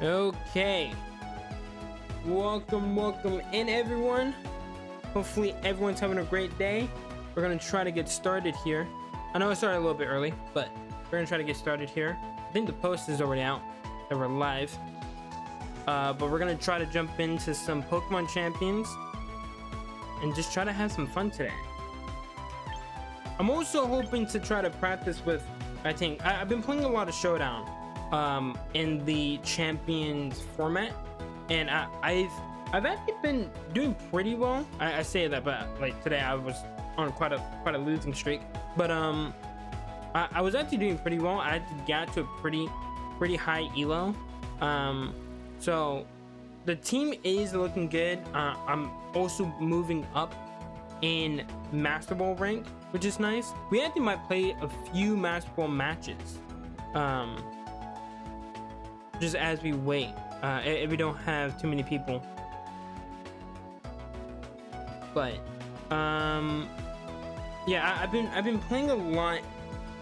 Okay, welcome in everyone. Hopefully everyone's having a great day. We're gonna try to get started here. I know I started a little bit early, but we're gonna try to get started here. I think the post is already out that we're live, but we're gonna try to jump into some Pokemon champions and just try to have some fun today. I'm also hoping to try to practice with, I've been playing a lot of Showdown in the champions format, and I've actually been doing pretty well. I say that, but like today I was on quite a losing streak, but I was actually doing pretty well. I actually got to a pretty high elo, so the team is looking good. I'm also moving up in Master Ball rank, which is nice. We actually might play a few Master Ball matches just as we wait, if we don't have too many people. But yeah, I've been playing a lot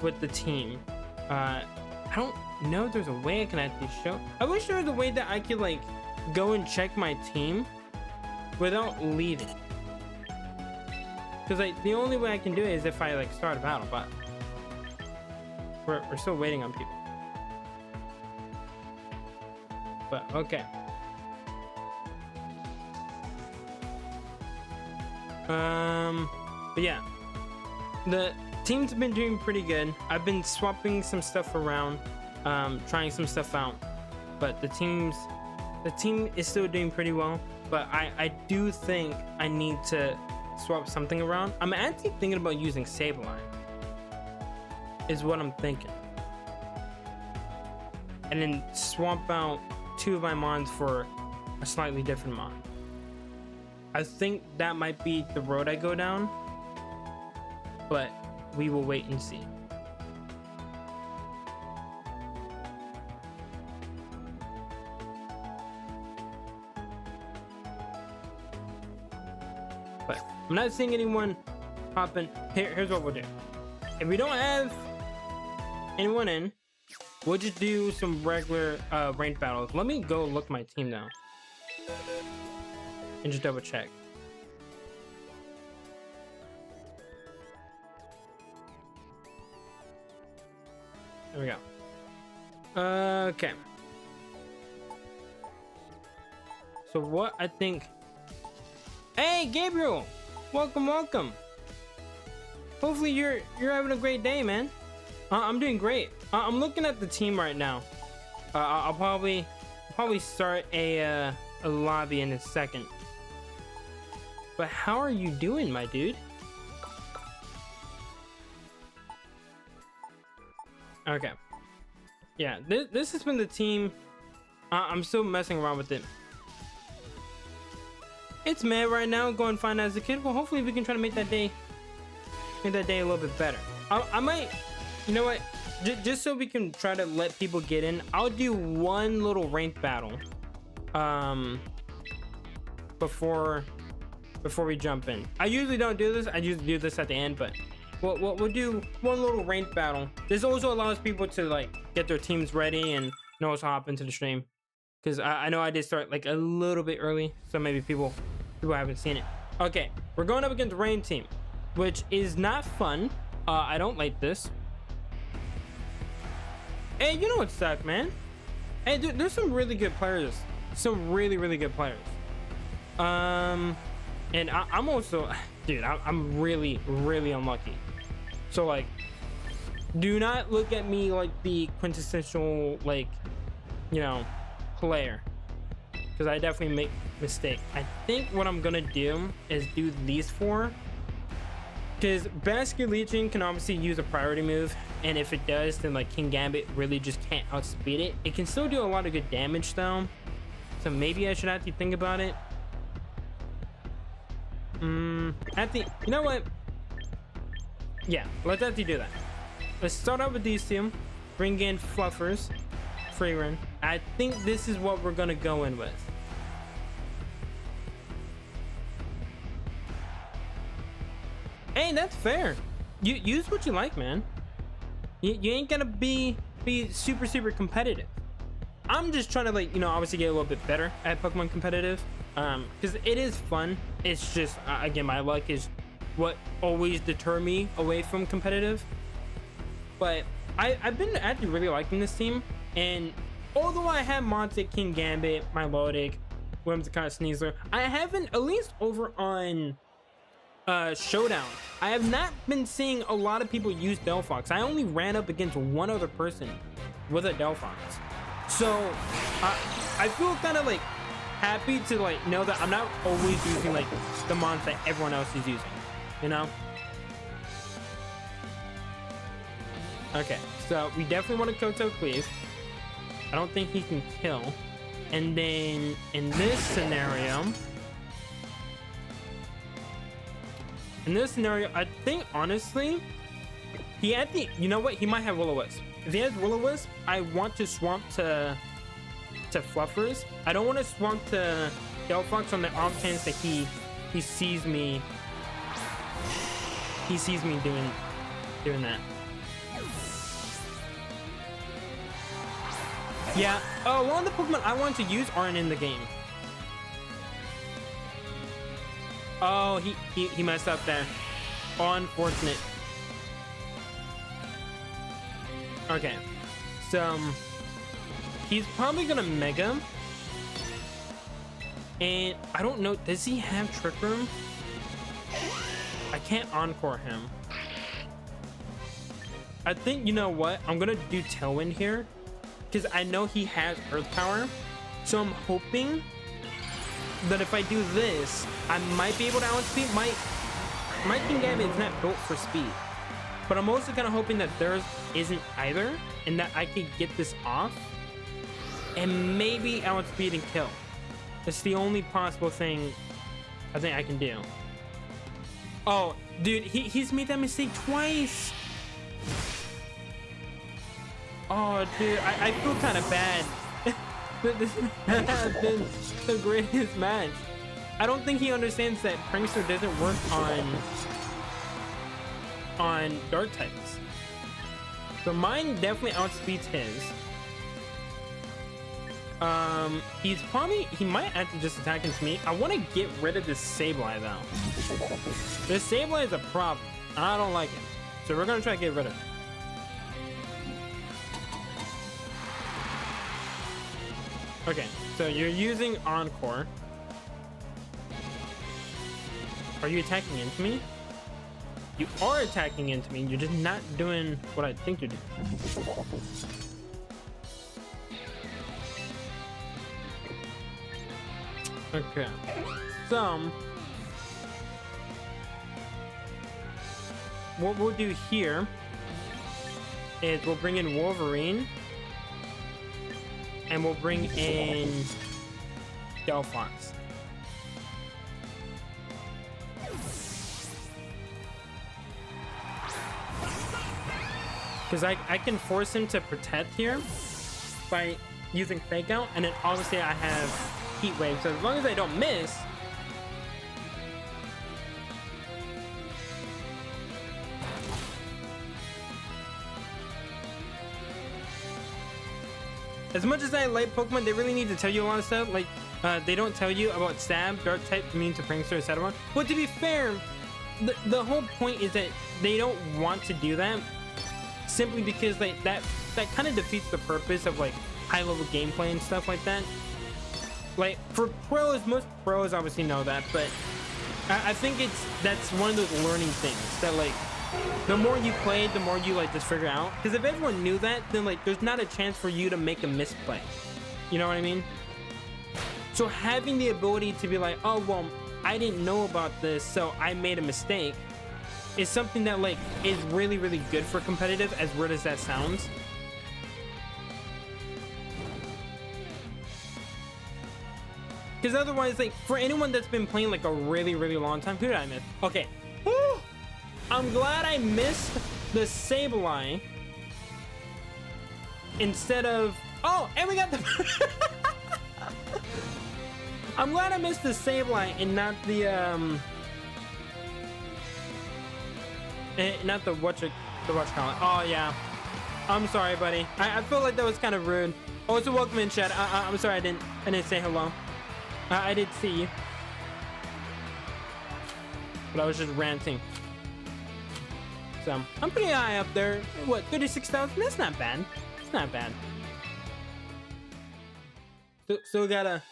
with the team. I don't know if there's a way I can actually show. I wish there was a way that I could like go and check my team without leaving, because like the only way I can do it is if I like start a battle, but we're still waiting on people. But okay. But yeah, the team's been doing pretty good. I've been swapping some stuff around, trying some stuff out, but the team is still doing pretty well. But I do think I need to swap something around. I'm actually thinking about using Sableye, is what I'm thinking, and then swap out two of my mons for a slightly different mon. I think that might be the road I go down, but we will wait and see. But I'm not seeing anyone popping. Here's what we'll do. If we don't have anyone in, we'll just do some regular ranked battles. Let me go look my team now and just double check. There we go. Okay. So what I think. Hey, Gabriel! Welcome. Hopefully you're having a great day, man. I'm doing great. I'm looking at the team right now. I'll probably start a lobby in a second. But how are you doing, my dude? Okay. Yeah, this has been the team. I'm still messing around with it. It's mad right now. Go and find out as a kid. Well, hopefully we can try to make that day a little bit better. I might, you know what? Just so we can try to let people get in, I'll do one little ranked battle before we jump in. I usually don't do this. I usually do this at the end, but we'll do one little ranked battle. This also allows people to like get their teams ready and know to hop into the stream, because I know I did start like a little bit early, so maybe people haven't seen it. Okay, we're going up against the Rain team, which is not fun. I don't like this. Hey, you know what sucks, man? Hey, there's some really good players. Some really good players. And I'm also, dude, I'm really unlucky. So like, do not look at me like the quintessential, like, you know, player, because I definitely make mistakes. I think what I'm gonna do is do these four, because Basket Legion can obviously use a priority move, and if it does, then like King Gambit really just can't outspeed it. It can still do a lot of good damage though, so maybe I should actually think about it. You know what? Yeah, let's actually do that. Let's start out with these two. Bring in Fluffers, Freerun. I think this is what we're gonna go in with. Hey, that's fair. You use what you like, man. You ain't gonna be super competitive. I'm just trying to, like, you know, obviously get a little bit better at Pokemon competitive, because it is fun. It's just again, my luck is what always deter me away from competitive. But I've been actually really liking this team, and although I have mods like King Gambit, Milotic, Whimsicott, Sneasler, I haven't, at least over on Showdown, I have not been seeing a lot of people use Delphox. I only ran up against one other person with a Delphox, so I feel kind of like happy to like know that I'm not always using like the mods that everyone else is using, you know. Okay, so we definitely want to Koto Cleave. I don't think he can kill. And then in this scenario, I think honestly, he had the, you know what? He might have Will-O-Wisp. If he has Will-O-Wisp, I want to swamp to Fluffers. I don't want to swamp to Delphox on the off chance that he sees me. He sees me doing that. Yeah, a lot of the Pokemon I want to use aren't in the game. Oh, he messed up there. Unfortunate. Okay, so he's probably gonna Mega. And I don't know, does he have Trick Room? I can't Encore him. I think, you know what? I'm gonna do Tailwind here, because I know he has Earth Power, so I'm hoping that if I do this, I might be able to outspeed. My King Gambit is not built for speed, but I'm also kind of hoping that theirs isn't either, and that I could get this off and maybe outspeed and kill. It's the only possible thing I think I can do. Oh, dude, he's made that mistake twice. Oh, dude, I feel kind of bad. This has been the greatest match. I don't think he understands that Prankster doesn't work on dark types. So mine definitely outspeeds his. He might have to just attack into me. I want to get rid of this Sableye though. This Sableye is a problem. I don't like it. So we're gonna try to get rid of it. Okay, so you're using Encore. Are you attacking into me? You are attacking into me. You're just not doing what I think you're doing. Okay, so what we'll do here is we'll bring in Wolverine, and we'll bring in Delphox. Because I can force him to protect here by using Fake Out, and then obviously I have Heat Wave, so as long as I don't miss, as much as I like Pokemon, they really need to tell you a lot of stuff. Like, they don't tell you about Stab, Dark type, immune to Prankster, etc. But to be fair, the whole point is that they don't want to do that, simply because like that kind of defeats the purpose of like high level gameplay and stuff like that. Like for pros, most pros obviously know that, but I think that's one of those learning things that like the more you play, the more you like just figure out. Because if everyone knew that, then like there's not a chance for you to make a misplay. You know what I mean? So having the ability to be like, oh well, I didn't know about this, so I made a mistake, is something that like is really, really good for competitive, as weird as that sounds. Because otherwise, like for anyone that's been playing like a really, really long time, who did I miss? Okay. Woo! I'm glad I missed the Sableye instead of, oh, and we got the I'm glad I missed the Sableye and not the whatchamacallit. Oh yeah, I'm sorry, buddy. I feel like that was kind of rude. Oh, it's a welcome in, chat. I'm sorry I didn't say hello. I did see you, but I was just ranting. So I'm pretty high up there. What, 36,000? That's not bad. It's not bad. Still gotta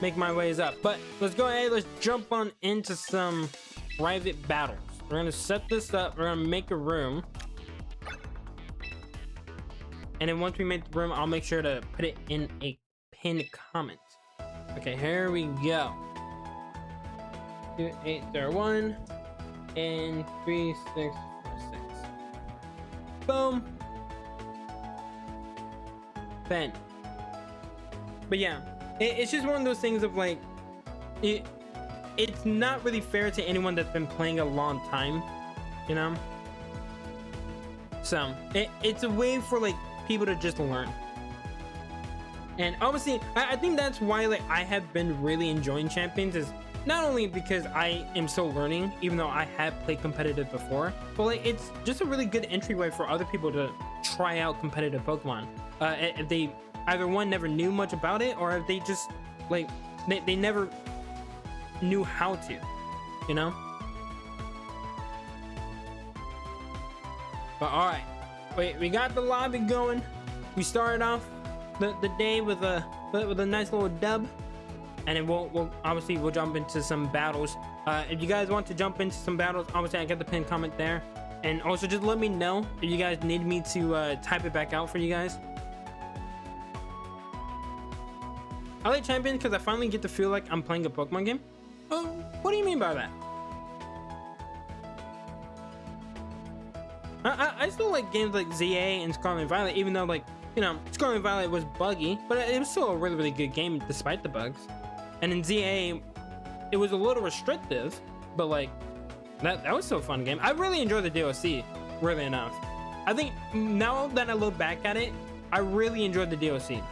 make my ways up. But let's go ahead. Let's jump on into some private battles. We're gonna set this up. We're gonna make a room, and then once we make the room, I'll make sure to put it in a pinned comment. Okay, here we go. 2801 and 3646. Boom. Ben. But yeah, it's just one of those things of like, it's not really fair to anyone that's been playing a long time, you know? So it's a way for like people to just learn. And obviously, I think that's why like I have been really enjoying Champions, is not only because I am still learning, even though I have played competitive before, but like it's just a really good entryway for other people to try out competitive Pokemon. If they either one never knew much about it, or if they just like they never knew how to, you know? But all right, wait, we got the lobby going. We started off the day with a nice little dub, and then we'll obviously jump into some battles. If you guys want to jump into some battles, obviously I got the pinned comment there, and also just let me know if you guys need me to type it back out for you guys. I like Champions because I finally get to feel like I'm playing a Pokemon game. Oh, what do you mean by that? I still like games like ZA and Scarlet and Violet, even though, like, you know, Scarlet and Violet was buggy, but it was still a really, really good game despite the bugs. And in ZA, it was a little restrictive, but like, that was still a fun game. I really enjoyed the DLC, really enough. I think now that I look back at it, I really enjoyed the DLC.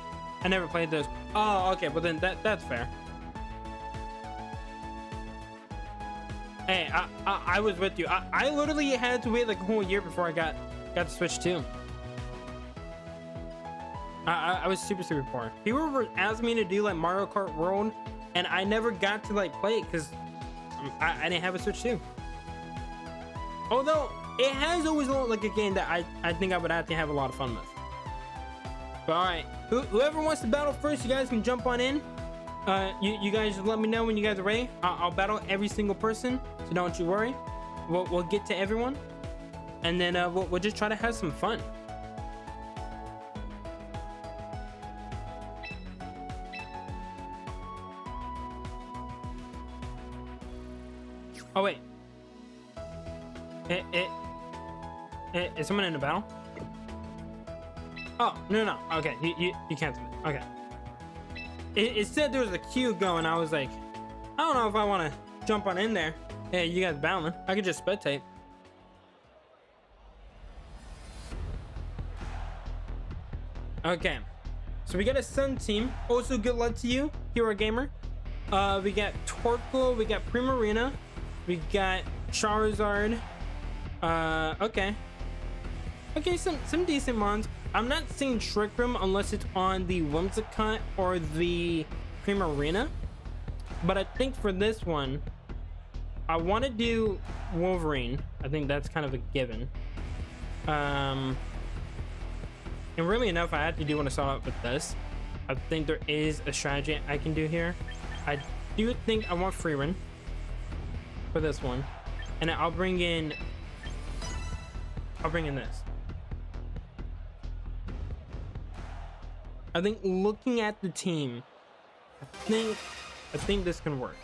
I never played those. Oh, okay, but then that's fair. Hey, I was with you. I literally had to wait like a whole year before I got the Switch too. I was super poor. People were asking me to do like Mario Kart World, and I never got to like play it because I didn't have a Switch too. Although it has always looked like a game that I think I would have to have a lot of fun with. But all right, whoever wants to battle first, you guys can jump on in. You guys just let me know when you guys are ready. I'll battle every single person, so don't you worry. We'll get to everyone, and then we'll just try to have some fun. Oh wait, is someone in a battle? Oh no, okay, you canceled it. Okay. It said there was a queue going. I was like, I don't know if I want to jump on in there. Hey, you guys battling? I could just spectate. Okay, so we got a Sun team. Also, good luck to you, Hero Gamer. We got Torkoal, we got Primarina, we got Charizard. Okay, some decent mons. I'm not seeing Trick Room unless it's on the Whimsicott or the Primarina, but I think for this one I want to do Wolverine. I think that's kind of a given. And really enough, I had to do want to start out with this. I think there is a strategy I can do here. I do think I want Freeman for this one, and I'll bring in this. I think looking at the team, I think this can work.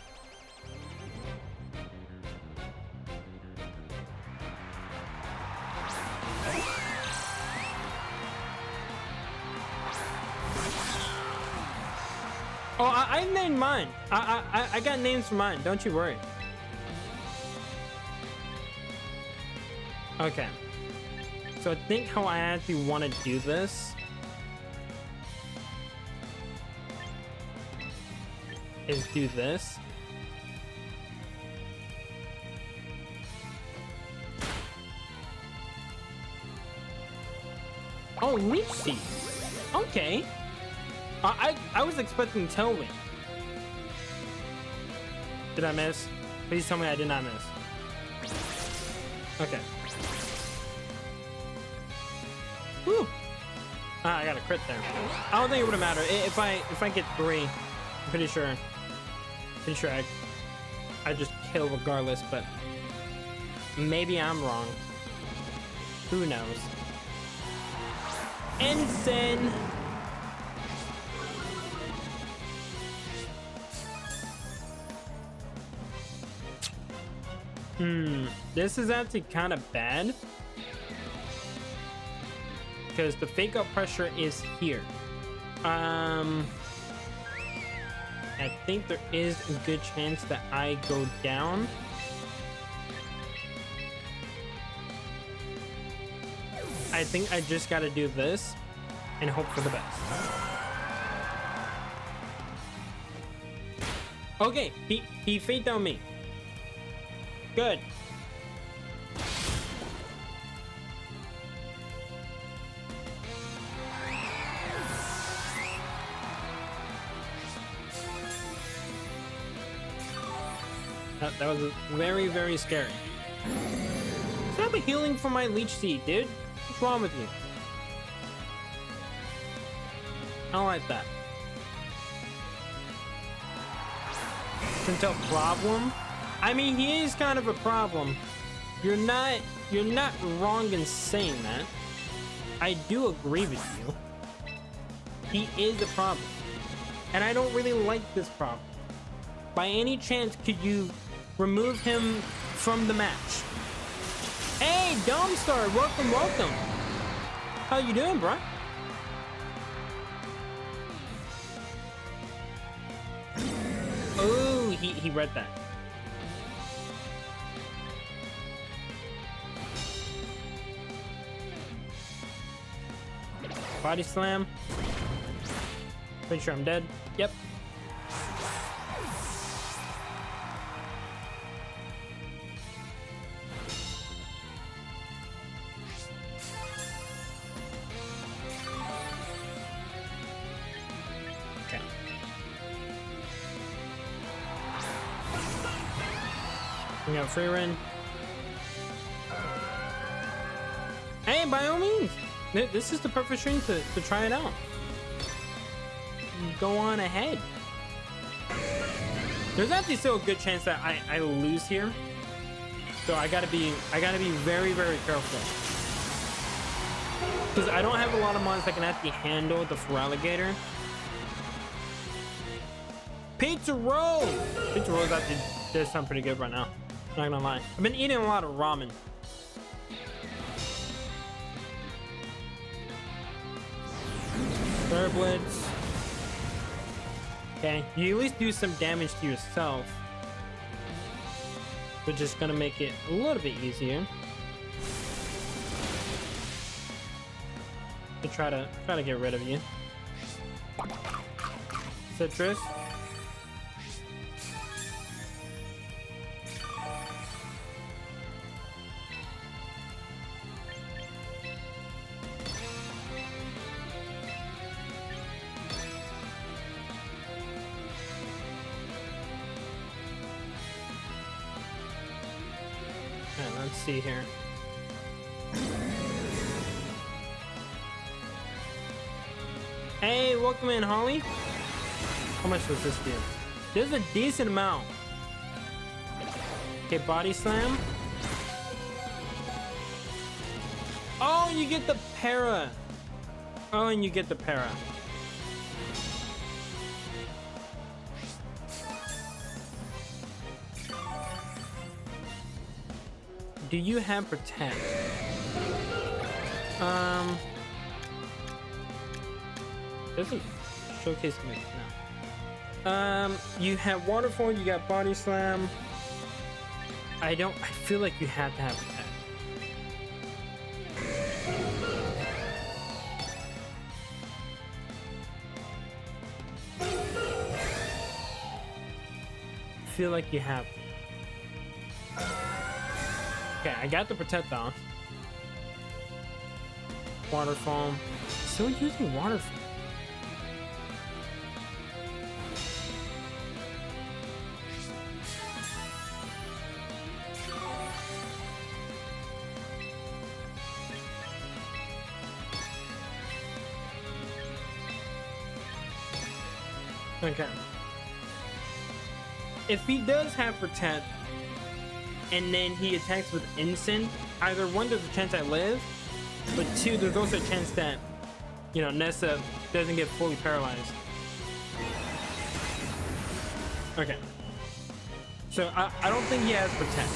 Oh, I named mine. I got names for mine. Don't you worry. Okay. So I think how I actually want to do this is do this. Oh, leech seed. Okay. I was expecting tailwind. Did I miss? Please tell me I did not miss. Okay. Whew. I got a crit there. I don't think it would have mattered. If I get 3, I'm pretty sure I just kill regardless, but maybe I'm wrong. Who knows? Ensign. This is actually kind of bad because the fake out pressure is here. I think there is a good chance that I go down. I think I just got to do this and hope for the best. Okay, he faked on me. Good. That was very, very scary. Stop healing for my leech seed, dude. What's wrong with you? I don't like that. Isn't a problem? I mean, he is kind of a problem. You're not wrong in saying that. I do agree with you. He is a problem. And I don't really like this problem. By any chance, could you remove him from the match? Hey, Domstar, welcome, welcome. How you doing, bro? Oh, he read that. Body slam. Pretty sure I'm dead. Yep. Okay. We got free run. Hey, by all means. This is the perfect stream to try it out. Go on ahead. There's actually still a good chance that I lose here. So I gotta be very, very careful. Because I don't have a lot of mons that can actually handle the Feraligatr. Pizza roll! Pizza rolls actually does sound pretty good right now. Not gonna lie. I've been eating a lot of ramen. Third blitz. Okay, you at least do some damage to yourself, which is gonna make it a little bit easier to try to get rid of you. Citrus. Let's see here. Hey, welcome in, Holly. How much does this do? There's a decent amount. Okay, body slam. Oh, you get the para. Oh, and you get the para. Do you have protect? Doesn't showcase me now. You have waterfall, you got body slam. I feel like you have to have protect. I feel like you have to. Okay, I got the protect off. Waterfall. Still using Waterfall. Okay. If he does have Protect, and then he attacks with Instant, either one, there's a chance I live, but two, there's also a chance that, you know, Nessa doesn't get fully paralyzed. Okay. So I don't think he has Protect.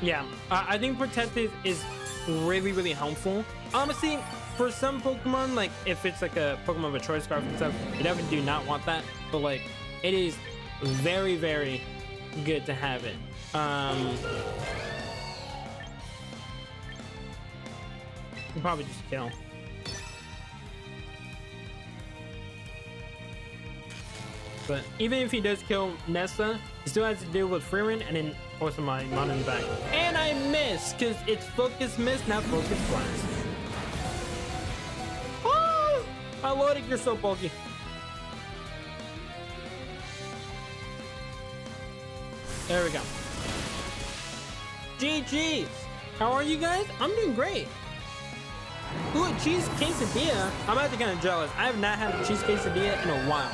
Yeah, I think Protect is really, really helpful. Honestly, for some Pokemon, like if it's like a Pokemon with Choice Scarf and stuff, you definitely do not want that. But like, it is very, very good to have it. We'll probably just kill. But even if he does kill Nessa, he still has to deal with Freeman and then also my Mon in the back. And I miss because it's Focus Miss, not Focus Blast. Oh, my lord, you're so bulky. There we go. GG's. How are you guys? I'm doing great. Ooh, a cheese quesadilla. I'm actually kind of jealous. I have not had a cheese quesadilla in a while.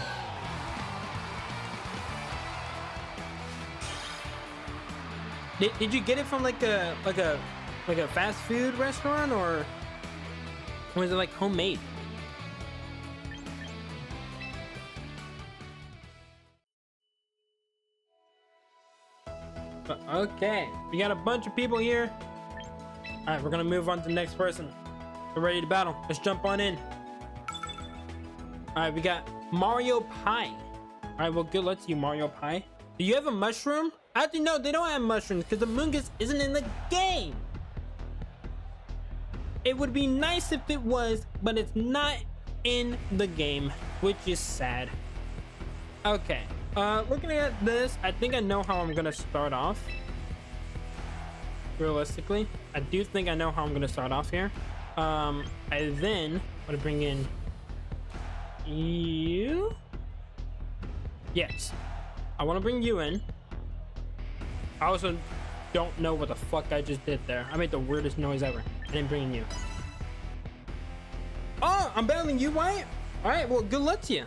Did you get it from like a fast food restaurant, or was it like homemade? Okay, we got a bunch of people here. All right, we're gonna move on to the next person. We're ready to battle. Let's jump on in. All right, we got Mario Pie. All right, well, good luck to you, Mario Pie. Do you have a mushroom? Actually, no, they don't have mushrooms because the Mungus isn't in the game. It would be nice if it was, but it's not in the game, which is sad. Okay, looking at this, I think I know how I'm gonna start off. Realistically, I do think I know how I'm gonna start off here. I then want to bring in you. Yes, I want to bring you in. I also don't know what the fuck I just did there. I made the weirdest noise ever. I didn't bring in you. Oh, I'm battling you, Wyatt? All right, well, good luck to you.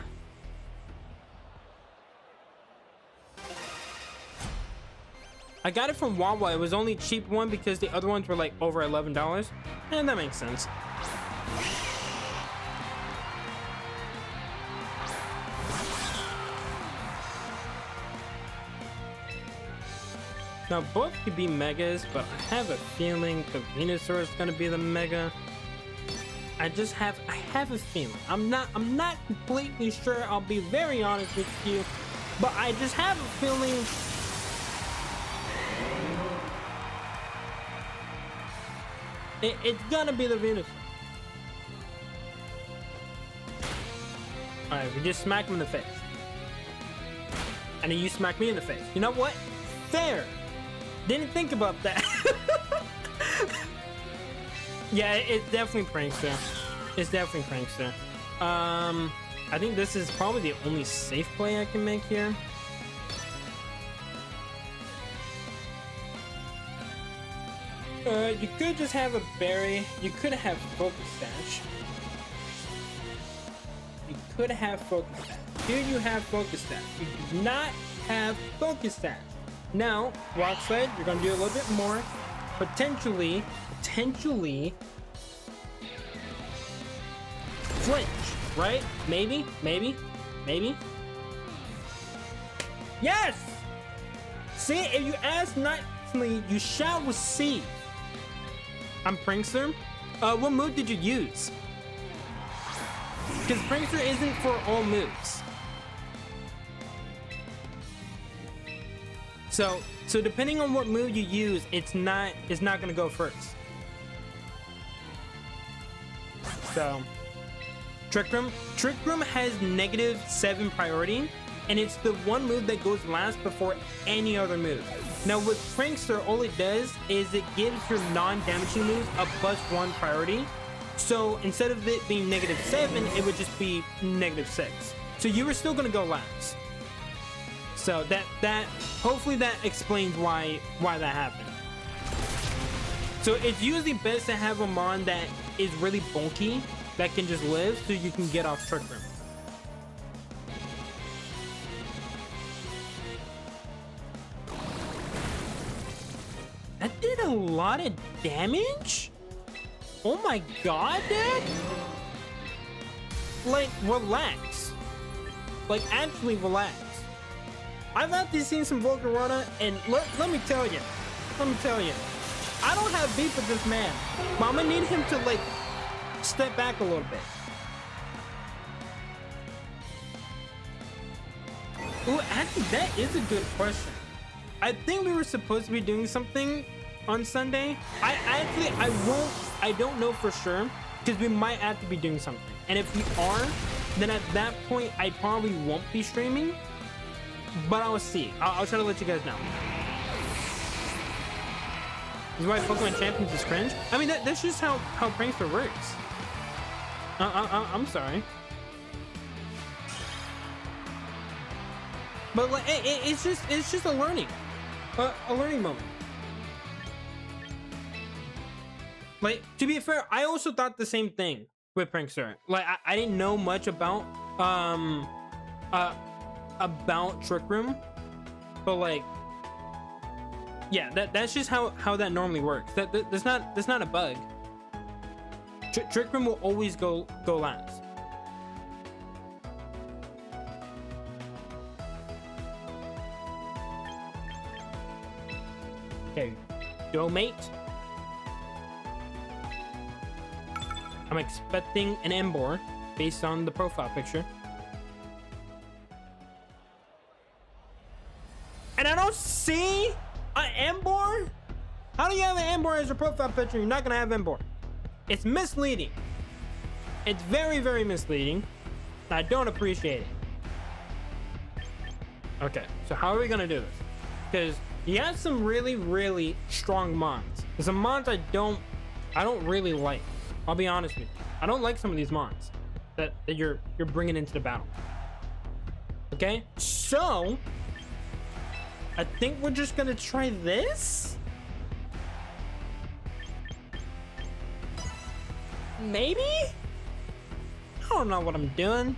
I got it from Wawa. It was only a cheap one because the other ones were like over $11. And that makes sense. Now both could be megas, but I have a feeling the Venusaur is gonna be the mega. I have a feeling. I'm not completely sure. I'll be very honest with you, but I just have a feeling. It's gonna be the Venusaur. All right, we just smack him in the face, and then you smack me in the face. You know what? Fair. Didn't think about that. Yeah, it's definitely Prankster. It's definitely Prankster. I think this is probably the only safe play I can make here. You could just have a berry. You could have Focus Sash. You could have Focus Sash. Here you have Focus Sash. You do not have Focus Sash. Now, Rock Slide, you're gonna do a little bit more. Potentially flinch, right? Maybe. Yes! See, if you ask nicely, you shall receive. I'm Prankster. What move did you use? Because Prankster isn't for all moves. So depending on what move you use, it's not gonna go first. So Trick Room has -7 priority, and it's the one move that goes last before any other move. Now with Prankster, all it does is it gives your non-damaging moves a +1 priority. So instead of it being -7, it would just be -6. So you were still gonna go last. So that hopefully that explains why that happened. So it's usually best to have a mon that is really bulky, that can just live, so you can get off Trick Room. That did a lot of damage? Oh my god, dude! Like, relax. Like, actually relax. I've actually seen some Volcarona, and let me tell you. I don't have beef with this man, but I'm gonna need him to, like, step back a little bit. Ooh, actually, that is a good question. I think we were supposed to be doing something on Sunday. I don't know for sure, because we might have to be doing something. And if we are, then at that point, I probably won't be streaming. But I'll see. I'll try to let you guys know. This is why Pokemon Champions is cringe. I mean, that's just how Prankster works. I'm sorry. But like, it's just a learning moment. Like, to be fair, I also thought the same thing with Prankster. Like, I didn't know much about Trick Room, but like, yeah, that's just how that normally works. That's not a bug. Trick Room will always go last. Okay, go mate. I'm expecting an Embor based on the profile picture. And I don't see an Embor? How do you have an Embor as your profile picture? You're not gonna have Embor. It's misleading. It's very, very misleading. I don't appreciate it. Okay, so how are we gonna do this? Because you have some really, really strong mons. There's some mons I don't really like. I'll be honest with you. I don't like some of these mons that you're bringing into the battle. Okay, so I think we're just gonna try this. Maybe? I don't know what I'm doing.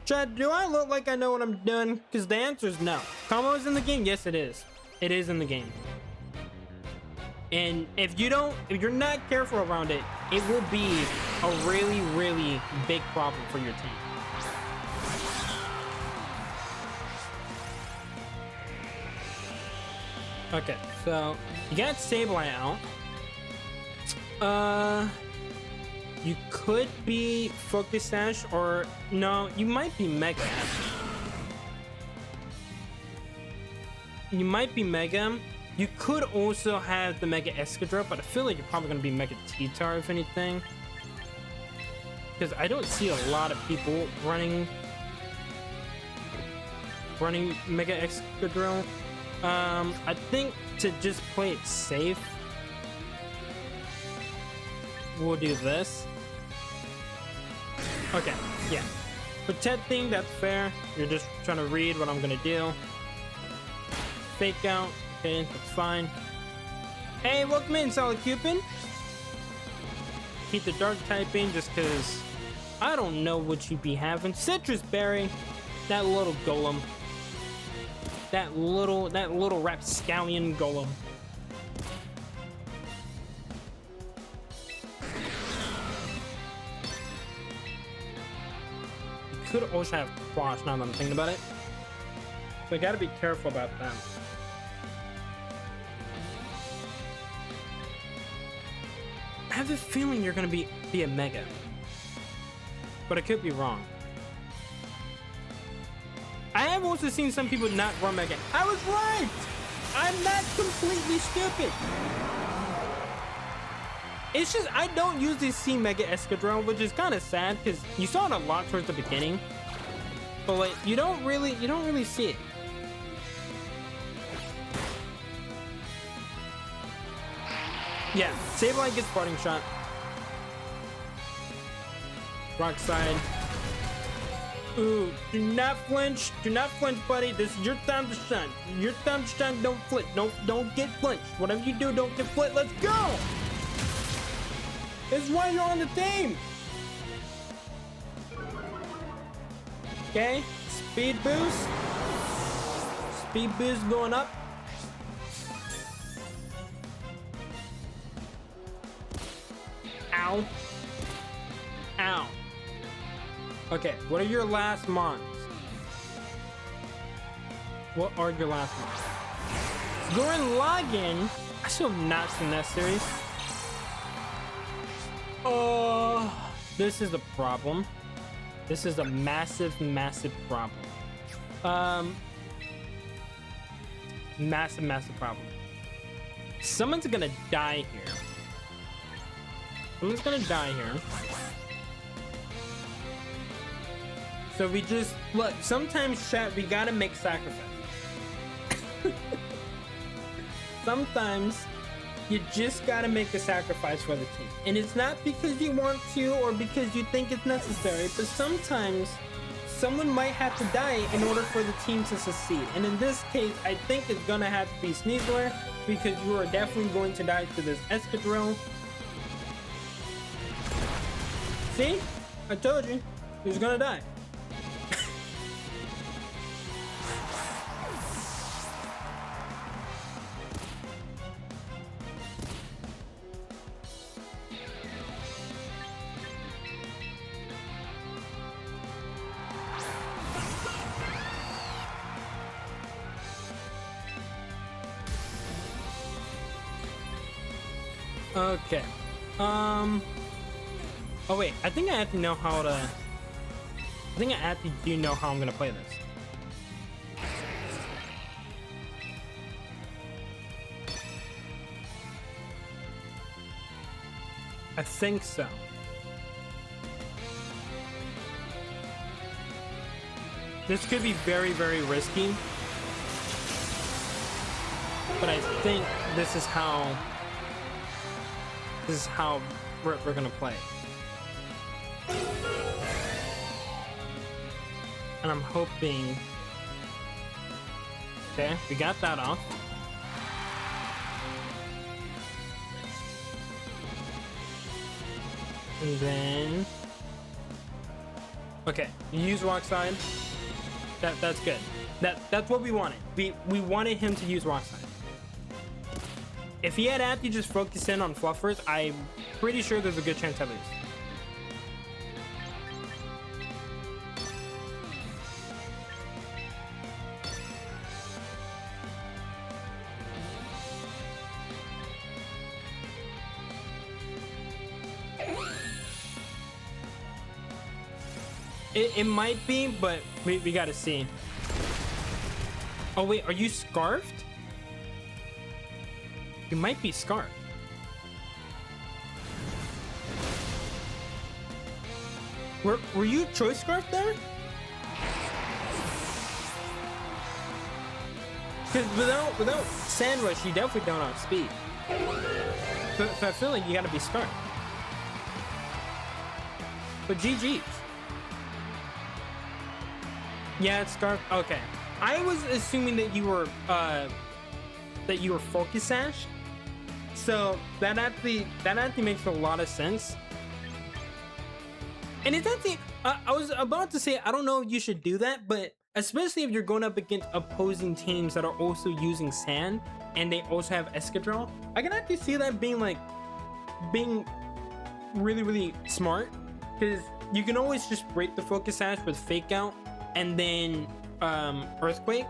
Chad, do I look like I know what I'm doing? Because the answer is no. Combo is in the game? Yes, it is. It is in the game. And if you're not careful around it, it will be a really, really big problem for your team. Okay, so you got Sableye out. You could be Focus Sash, or no, you might be Mega. You might be Mega. You could also have the Mega Escadra, but I feel like you're probably gonna be Mega T-Tar if anything, because I don't see a lot of people running Mega Escadra. I think to just play it safe, we'll do this. Okay, yeah. Protecting, that's fair. You're just trying to read what I'm gonna do. Fake out, okay, that's fine. Hey, welcome in, Solid Cupid. Keep the dark typing just because I don't know what you'd be having. Citrus Berry, that little golem. That little rapscallion golem. You could also have Quash now that I'm thinking about it. So I gotta be careful about that. I have a feeling you're gonna be a Mega, but I could be wrong. I have also seen some people not run Mega. I was right! I'm not completely stupid. It's just I don't usually see Mega Escadrille, which is kind of sad because you saw it a lot towards the beginning, but like you don't really see it. Yeah, Sableye gets parting shot. Rock side. Ooh, do not flinch. Do not flinch, buddy. This is your time to shine. Your time to shine. Don't flinch. Don't get flinched. Whatever you do, don't get flinched. Let's go. This is why you're on the team. Okay, speed boost. Speed boost going up. Ow. Ow. Okay, what are your last mons? What are your last mons? Gurren Lagann. I still have not seen that series. Oh, this is a problem. This is a massive, massive problem. Massive problem. Someone's gonna die here. Someone's gonna die here. So we just look. Sometimes, chat, we gotta make sacrifices. Sometimes you just gotta make a sacrifice for the team, and it's not because you want to or because you think it's necessary, but sometimes someone might have to die in order for the team to succeed. And in this case, I think it's gonna have to be Sneasler, because you are definitely going to die to this Escadrille. See? I told you. He was gonna die. Okay. Oh wait, I think I have to know how to... I think I actually do know how I'm gonna play this. I think so. This could be very, very risky. But I think this is how we're gonna play. And I'm hoping... Okay, we got that off. And then... Okay, you use rock side. That's good. That's what we wanted. We wanted him to use rock side. If he had actually just focused in on fluffers, I'm pretty sure there's a good chance I lose. It might be, but we gotta see. Oh wait, are you scarfed? You might be scarfed. Were you choice scarfed there? Because without Sand Rush, you definitely don't outspeed. So I feel like you gotta be scarfed. But GG's. Yeah, it's scarf. Okay, I was assuming that you were focus sash. So that actually makes a lot of sense. And it's actually, I was about to say, I don't know if you should do that, but especially if you're going up against opposing teams that are also using sand and they also have Escadrille, I can actually see that being really, really smart, because you can always just break the focus sash with fake out and then Earthquake,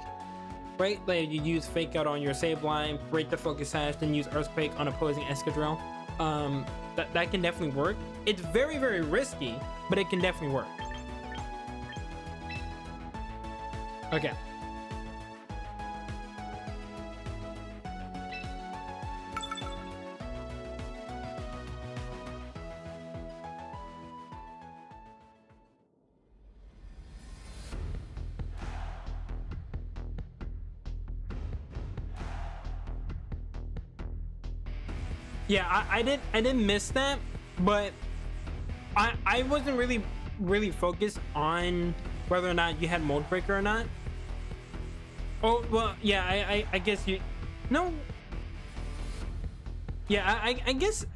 right? Like you use fake out on your Sableye, break the focus sash, then use Earthquake on opposing Escadrille. That can definitely work. It's very, very risky, but it can definitely work. Okay. Yeah, I didn't miss that, but I wasn't really focused on whether or not you had mold breaker or not. Oh well, yeah, I guess you no. Yeah, I guess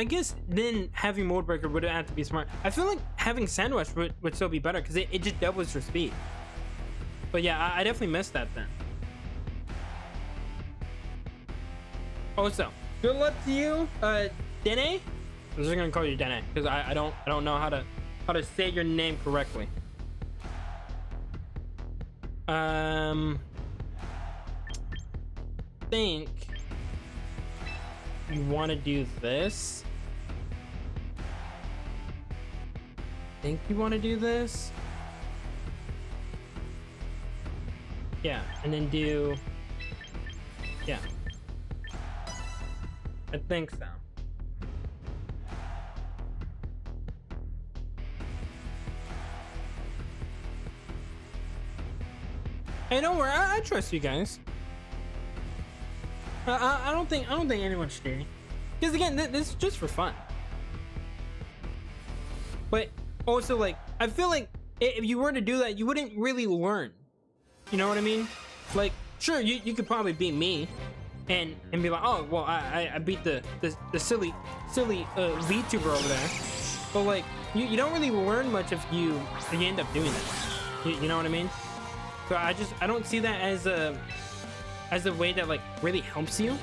then having mold breaker would have to be smart. I feel like having sandwich would still be better because it just doubles your speed. But yeah, I definitely missed that then. Also, good luck to you, Dene. I'm just gonna call you Dene because I don't know how to say your name correctly. Think you want to do this. Think you want to do this. Yeah, and then do. Yeah, I think so. Hey, don't worry. I trust you guys. I don't think anyone's steering. Because again, this is just for fun. But also, like, I feel like if you were to do that, you wouldn't really learn. You know what I mean? Like, sure, you could probably beat me, and be like, oh, well, I beat the silly Vtuber over there. But like, you don't really learn much if you end up doing that. You know what I mean? So I don't see that as a way that like really helps you.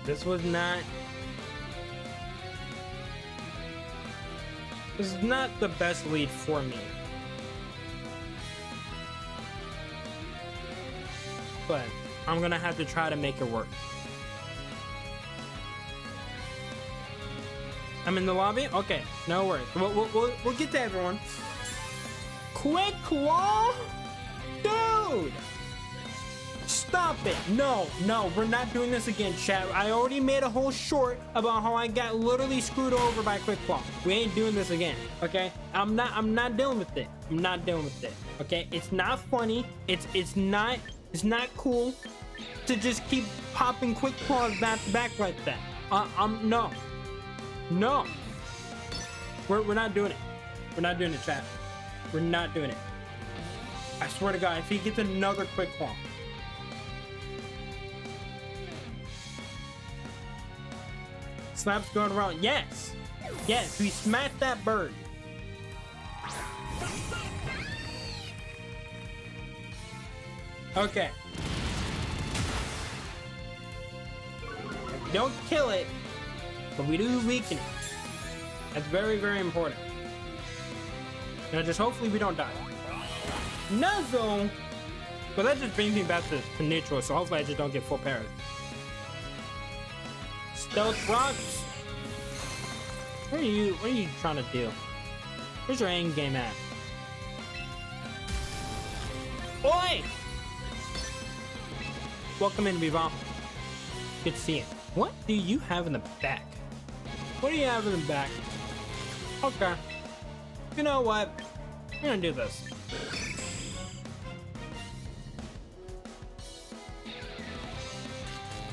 This is not the best lead for me. But I'm gonna have to try to make it work. I'm in the lobby? Okay, no worries. We'll get to everyone. Quick claw? Dude! Stop it! No, we're not doing this again, chat. I already made a whole short about how I got literally screwed over by Quick Claw. We ain't doing this again, okay? I'm not dealing with it. I'm not dealing with it, okay? It's not funny. It's not cool to just keep popping Quick Claws back to back like that. No. We're not doing it. We're not doing it, chat. We're not doing it. I swear to God, if he gets another Quick Claw. Slaps going around. Yes, we smashed that bird. Okay. We don't kill it, but we do weaken it. That's very, very important. Now just hopefully we don't die. Nuzzle! But that just brings me back to neutral, so hopefully I just don't get full parry. Stealth rocks. What are you trying to do? Where's your aim game at? Oi! Welcome in, Vivant. Good to see you. What do you have in the back? What do you have in the back? Okay. You know what? I'm gonna do this.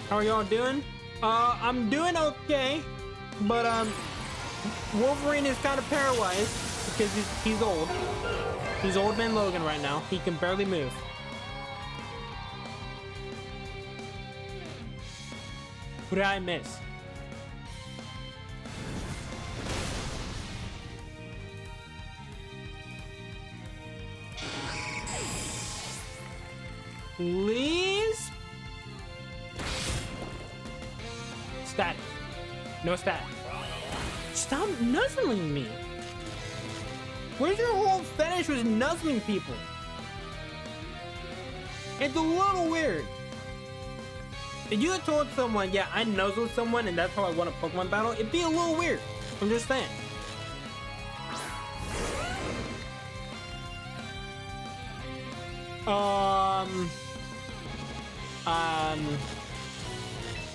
How are y'all doing? I'm doing okay, but Wolverine is kind of paralyzed because he's old. He's old man Logan right now. He can barely move. Who did I miss? Please? Static. No static. Stop nuzzling me. Where's your whole fetish with nuzzling people? It's a little weird. If you had told someone, yeah, I nuzzled someone and that's how I won a Pokemon battle, it'd be a little weird. I'm just saying.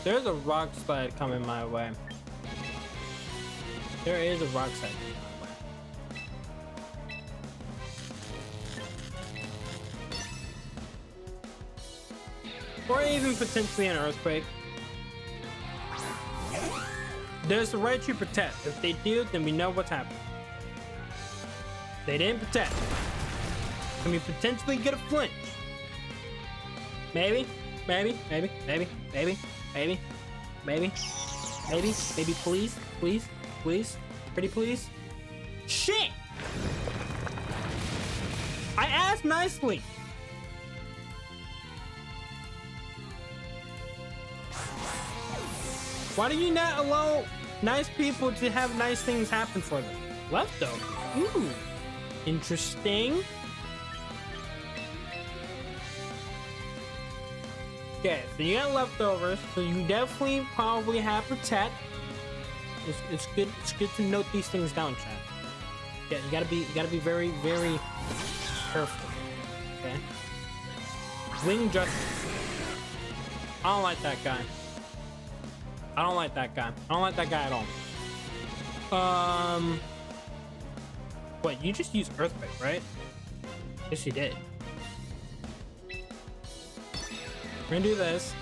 There's a rock slide coming my way. There is a rock slide coming my way. Or even potentially an earthquake. There's the right to protect. If they do, then we know what's happening. They didn't protect. Can we potentially get a flinch? Maybe, maybe, maybe, maybe, maybe, maybe, maybe, maybe, maybe, please, please, please, pretty please. Shit! I asked nicely. Why do you not allow nice people to have nice things happen for them? Leftover. Ooh, interesting. Okay, so you got leftovers, so you definitely probably have protect. It's good. It's good to note these things down, chat. Yeah, you gotta be very, very careful. Okay. Wing justice. I don't like that guy. I don't like that guy. I don't like that guy at all. What? You just used earthquake, right? Yes, you did. We're gonna do this.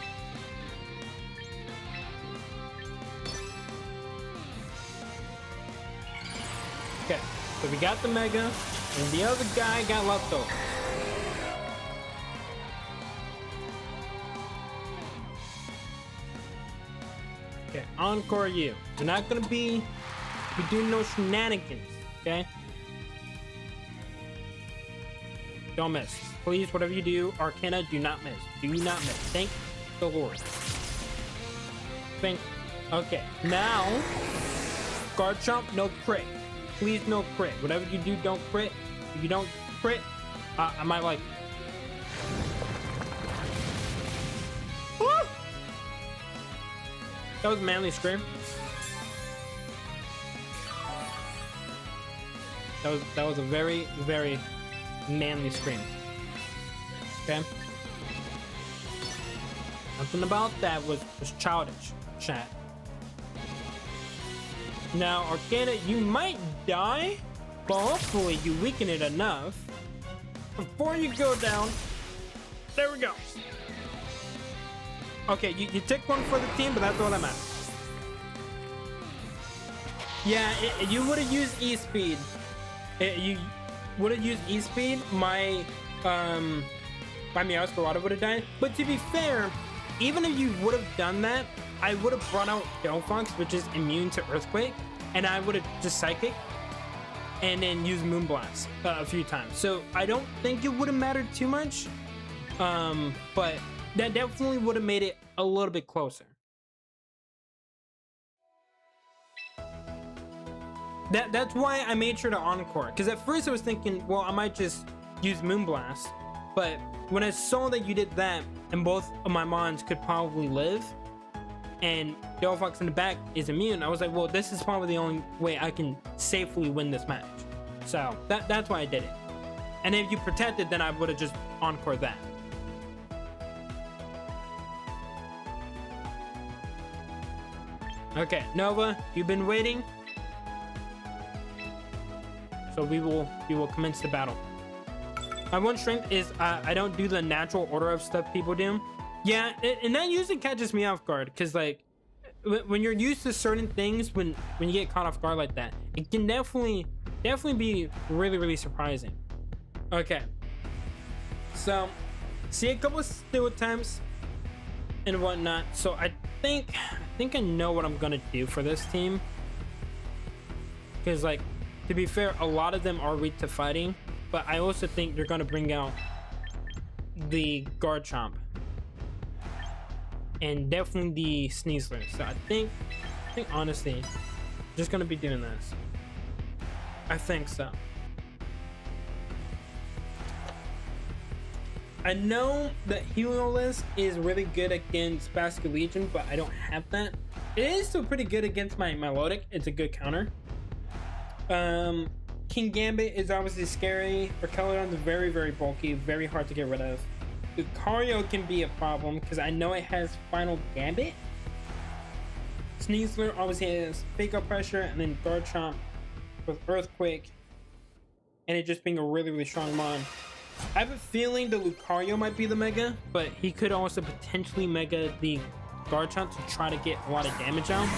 Okay, so we got the mega, and the other guy got leftover. Okay, encore you. We're not gonna be doing no shenanigans, okay? Don't miss. Please, whatever you do, Arcana, do not miss. Do not miss. Thank the Lord. Okay, now, guard chomp, no crit. Please, no crit. Whatever you do, don't crit. If you don't crit, I might like. Woo! That was a manly scream. That was a very, very manly scream. Okay. Nothing about that was childish, chat. Now, Arcana, you might die, but hopefully you weaken it enough before you go down. There we go. Okay, you took one for the team, but that's all that matters. Yeah, you would have used E-Speed. You would have used E-Speed, my Meowscarada would have died. But to be fair, even if you would have done that, I would have brought out Delphox, which is immune to Earthquake, and I would have just Psychic and then used Moonblast a few times. So I don't think it would have mattered too much, but that definitely would have made it a little bit closer. That's why I made sure to Encore, because at first I was thinking, well, I might just use Moonblast, but when I saw that you did that and both of my Mons could probably live and Delphox in the back is immune, I was like, well, this is probably the only way I can safely win this match. So that's why I did it. And if you protected, then I would have just Encored that. Okay, Nova, you've been waiting. So we will commence the battle. My one strength is I don't do the natural order of stuff people do. Yeah, and that usually catches me off guard, because like when you're used to certain things, when you get caught off guard like that, it can definitely be really surprising. Okay, so see a couple of steal attempts and whatnot. So I think I know what I'm gonna do for this team, because like, to be fair, a lot of them are weak to fighting, but I also think they're gonna bring out the Guard Chomp and definitely the Sneasler. So I think honestly, just gonna be doing this. I think so. I know that Heliolisk is really good against Basket Legion, but I don't have that. It is still pretty good against my Melodic. It's a good counter. King Gambit is obviously scary. Archelion's very bulky, very hard to get rid of. Lucario can be a problem because I know it has Final Gambit. Sneasler obviously has Fake Up Pressure, and then Garchomp with Earthquake, and it just being a really, really strong mon. I have a feeling the Lucario might be the Mega, but he could also potentially Mega the Garchomp to try to get a lot of damage out.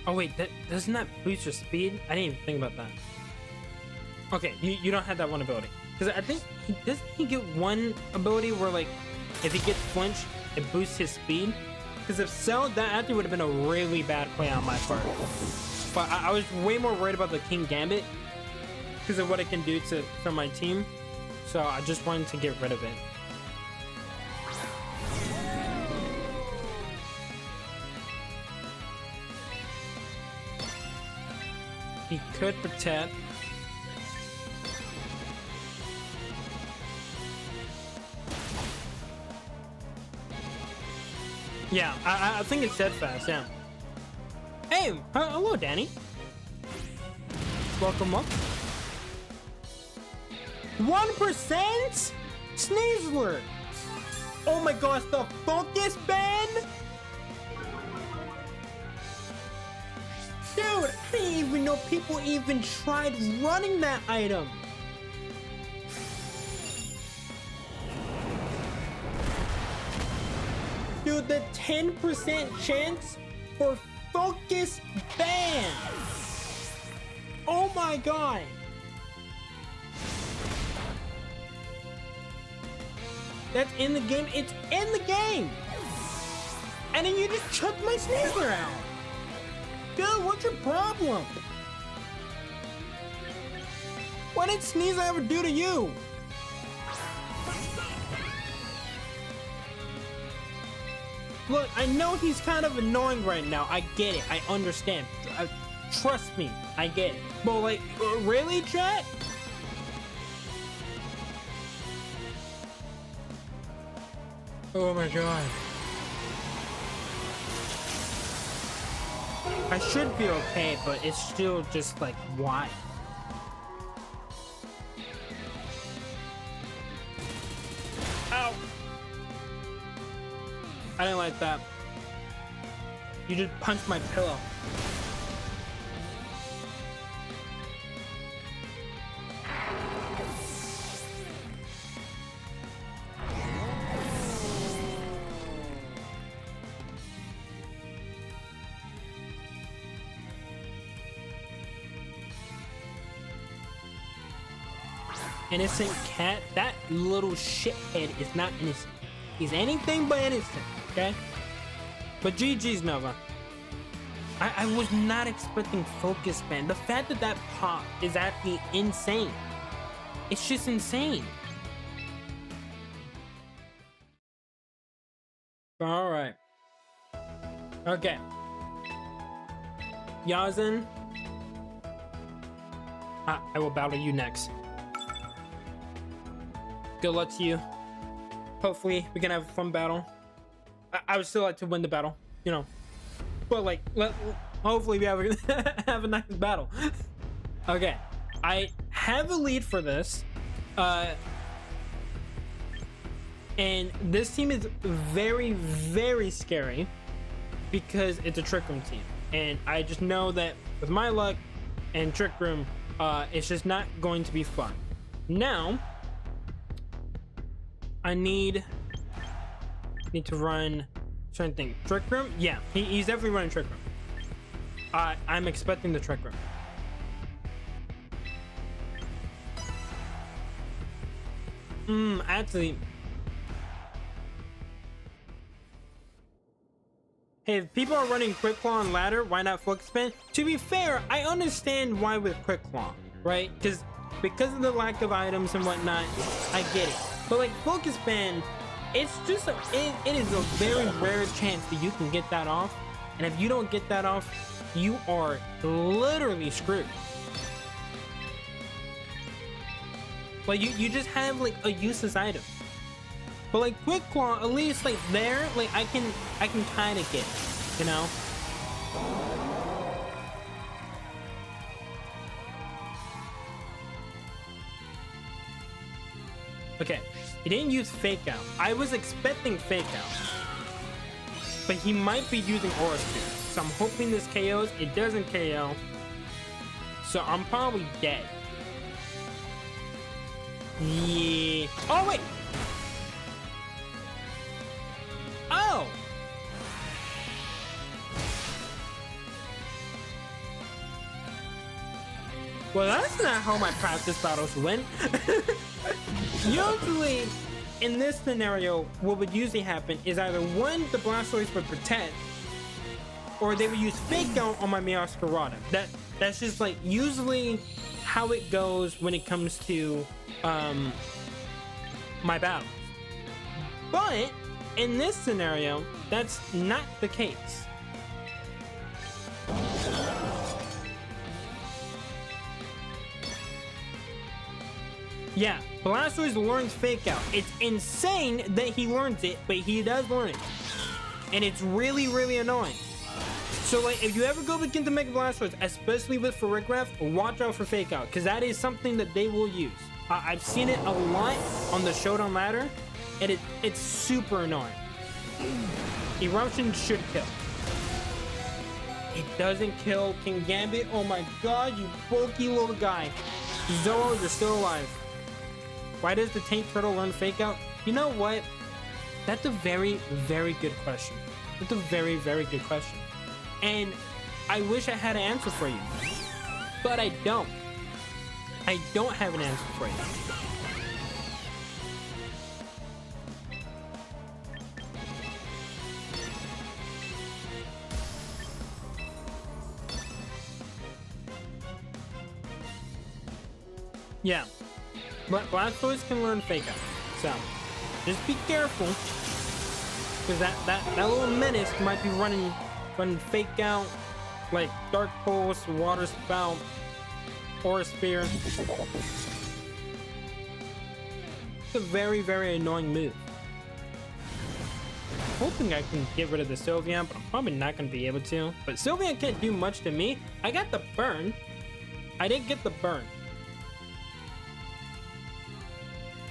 Oh wait, doesn't that boost your speed? I didn't even think about that. Okay, you don't have that one ability. Because I think, doesn't he get one ability where like, if he gets flinched, it boosts his speed? Because if so, that actually would have been a really bad play on my part. But I was way more worried about the King Gambit because of what it can do to my team. So I just wanted to get rid of it. He could protect. Yeah, I think it's steadfast, yeah. Hey, hello, Danny. Welcome up. 1%? Sneasler! Oh my gosh, the focus band? Dude, I didn't even know people even tried running that item. Dude, the 10% chance for focus ban. Oh my god. That's in the game. It's in the game. And then you just chucked my Sneasler out. Dude, what's your problem? What did Sneasler ever do to you? Look, I know he's kind of annoying right now. I get it. I understand. Trust me. I get it. But like, really, chat? Oh my god. I should be okay, but it's still just like, why? Ow! I didn't like that. You just punched my pillow. Innocent cat? That little shithead is not innocent. He's anything but innocent, okay? But GG's, Nova. I was not expecting focus ban. The fact that that pop is actually insane. It's just insane. All right. Okay. Yazen. I will battle you next. Good luck to you. Hopefully we can have a fun battle. I would still like to win the battle, you know. But like, hopefully we have a nice battle. Okay, I have a lead for this. And this team is very, very scary because it's a Trick Room team. And I just know that with my luck and Trick Room, it's just not going to be fun. Now, I need to run something. Trick Room? Yeah, he's definitely running Trick Room. I'm expecting the Trick Room. Actually, hey, if people are running Quick Claw and Ladder, why not Focus Ban? To be fair, I understand why with Quick Claw, right? Because of the lack of items and whatnot, I get it. But like Focus Ban, it's just it is a very rare chance that you can get that off, and if you don't get that off, you are literally screwed. Like you just have like a useless item. But like Quick Claw, at least like there, like I can kind of get, you know. Okay, he didn't use Fake Out. I was expecting Fake Out, but he might be using Aura Sphere. So I'm hoping this KOs. It doesn't KO, so I'm probably dead. Yeah. Oh wait. Oh. Well, that's not how my practice battles went. Usually, in this scenario, what would usually happen is either one, the Blastoise would protect, or they would use Fake Out on my Meowscarada. That's just like usually how it goes when it comes to my battles. But in this scenario, that's not the case. Yeah, Blastoise learns Fake Out. It's insane that he learns it, but he does learn it. And it's really, really annoying. So, like, if you ever go against the Mega Blastoise, especially with Farigiraf, watch out for Fake Out, because that is something that they will use. I've seen it a lot on the Showdown ladder, and it's super annoying. Eruption should kill. It doesn't kill King Gambit. Oh my god, you bulky little guy. Zoro, you're still alive. Why does the Tank Turtle learn Fake Out? You know what? That's a very, very good question. That's a very, very good question. And I wish I had an answer for you. But I don't. I don't have an answer for you. Yeah. But Blastoise can learn Fake Out. So, just be careful. Because that little menace might be running Fake Out, like Dark Pulse, Water Spout, Aura Sphere. It's a very, very annoying move. I'm hoping I can get rid of the Sylveon, but I'm probably not going to be able to. But Sylveon can't do much to me. I got the burn. I didn't get the burn.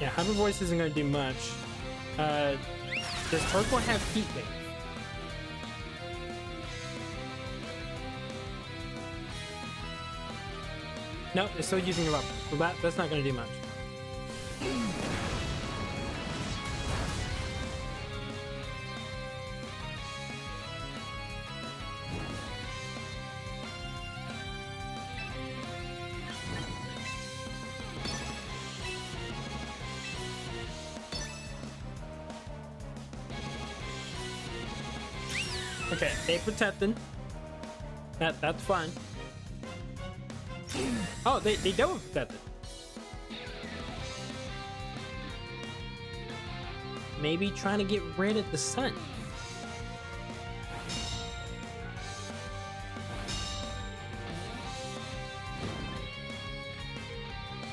Yeah, Hyper Voice isn't going to do much. Does Turtle have Heat Wave? Nope, it's still using Eruption, so that's not going to do much. Okay, they protected. That's fine. Oh, they double protected. Maybe trying to get rid of the sun.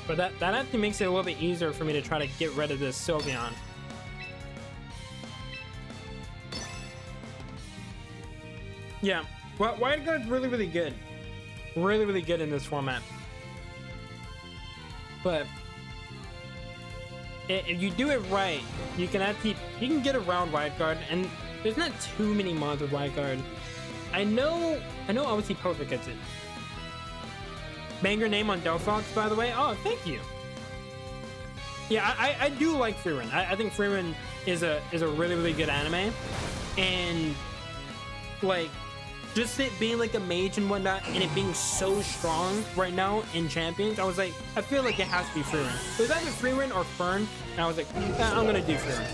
But that actually makes it a little bit easier for me to try to get rid of this Sylveon. Yeah, well, Wild Guard's really, really good. Really, really good in this format. But if you do it right, you can get around Wild Guard, and there's not too many mods with Wild Guard. I know obviously Perfect gets it. Banger name on Delphox, by the way. Oh, thank you. Yeah, I do like Freerun. I think Freerun is a really, really good anime, and like just it being like a mage and whatnot, and it being so strong right now in Champions, I was like, I feel like it has to be Freerun. It was either Freerun or Fern, and I was like, I'm gonna do Freerun.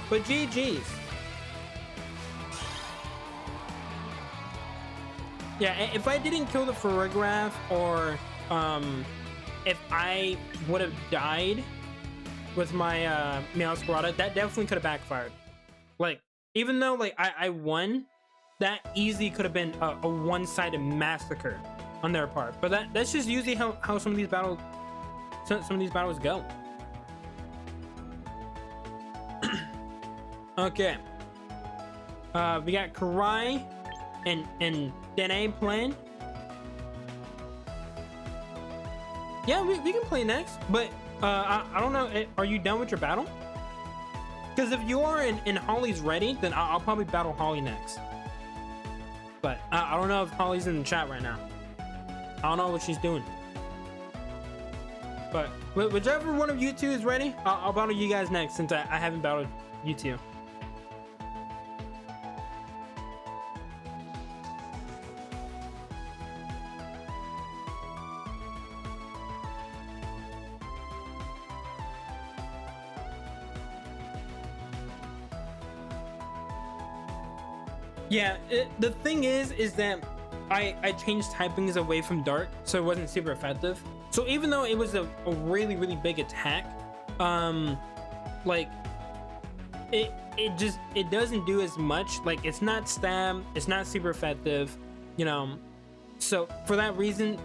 But GG's. Yeah, if I didn't kill the Farigiraf, or if I would have died with my Meowscarada, that definitely could have backfired. Like, even though like I won, that easily could have been a one-sided massacre on their part. But that's just usually how some of these battles go. Okay. We got Karai and Dene playing. Yeah, we can play next, but I don't know. Are you done with your battle? Because if you are and Holly's ready, then I'll probably battle Holly next. But I don't know if Holly's in the chat right now. I don't know what she's doing. But whichever one of you two is ready, I'll battle you guys next, since I haven't battled you two. Yeah, the thing is that I changed typings away from dark, so it wasn't super effective. So even though it was a really, really big attack, like it doesn't do as much. Like, it's not stab, it's not super effective, you know. So for that reason,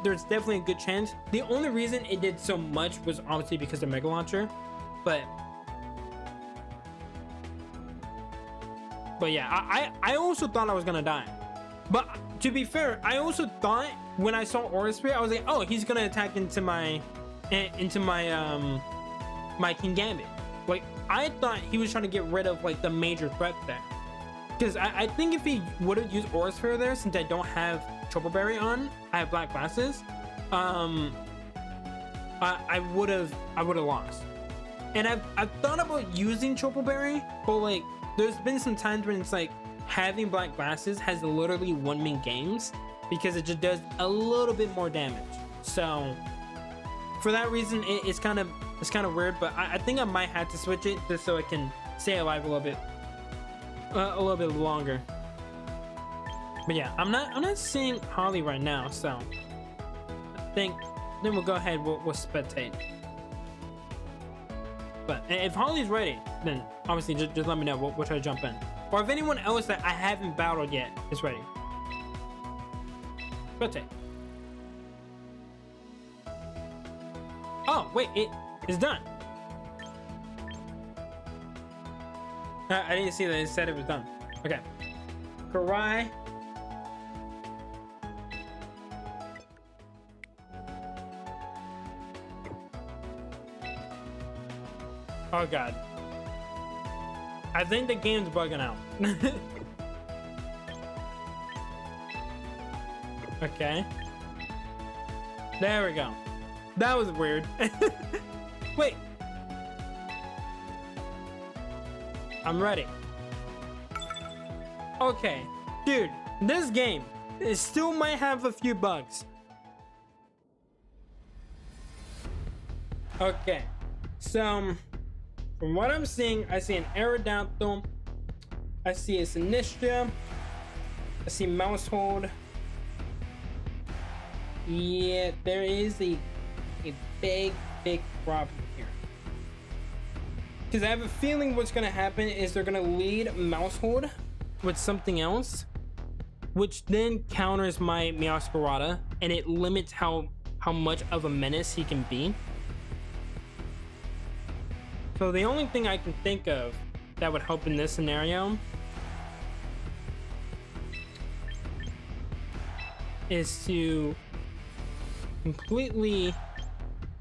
there's definitely a good chance. The only reason it did so much was obviously because of Mega Launcher, but yeah, I also thought I was gonna die. But to be fair, I also thought when I saw Aura Spirit, I was like, oh, he's gonna attack into my my King Gambit. Like, I thought he was trying to get rid of like the major threat there. Because I think if he would have used Aura Sphere there, since I don't have Triple Berry on, I have black glasses, I would have lost. And I've thought about using Triple Berry, but like there's been some times when it's like having black glasses has literally won me games because it just does a little bit more damage. So for that reason, it's kind of weird, but I think I might have to switch it just so I can stay alive a little bit longer. But yeah, I'm not seeing Holly right now, so I think then we'll go ahead, we'll spectate. But if Holly's ready, then obviously just let me know. We'll try to jump in. Or if anyone else that I haven't battled yet is ready. Spectate. Oh wait, it is done. I didn't see that it said it was done. Okay. Karai. Oh god. I think the game's bugging out. Okay. There we go. That was weird. Wait. I'm ready. Okay. Dude, this game, it still might have a few bugs. Okay. So, from what I'm seeing, I see an Aerodactyl, I see a Sinistria, I see Mousehold. Yeah, there is a big problem here. Because I have a feeling what's going to happen is they're going to lead Mousehold with something else, which then counters my Meowscarada, and it limits how much of a menace he can be. So the only thing I can think of that would help in this scenario is to completely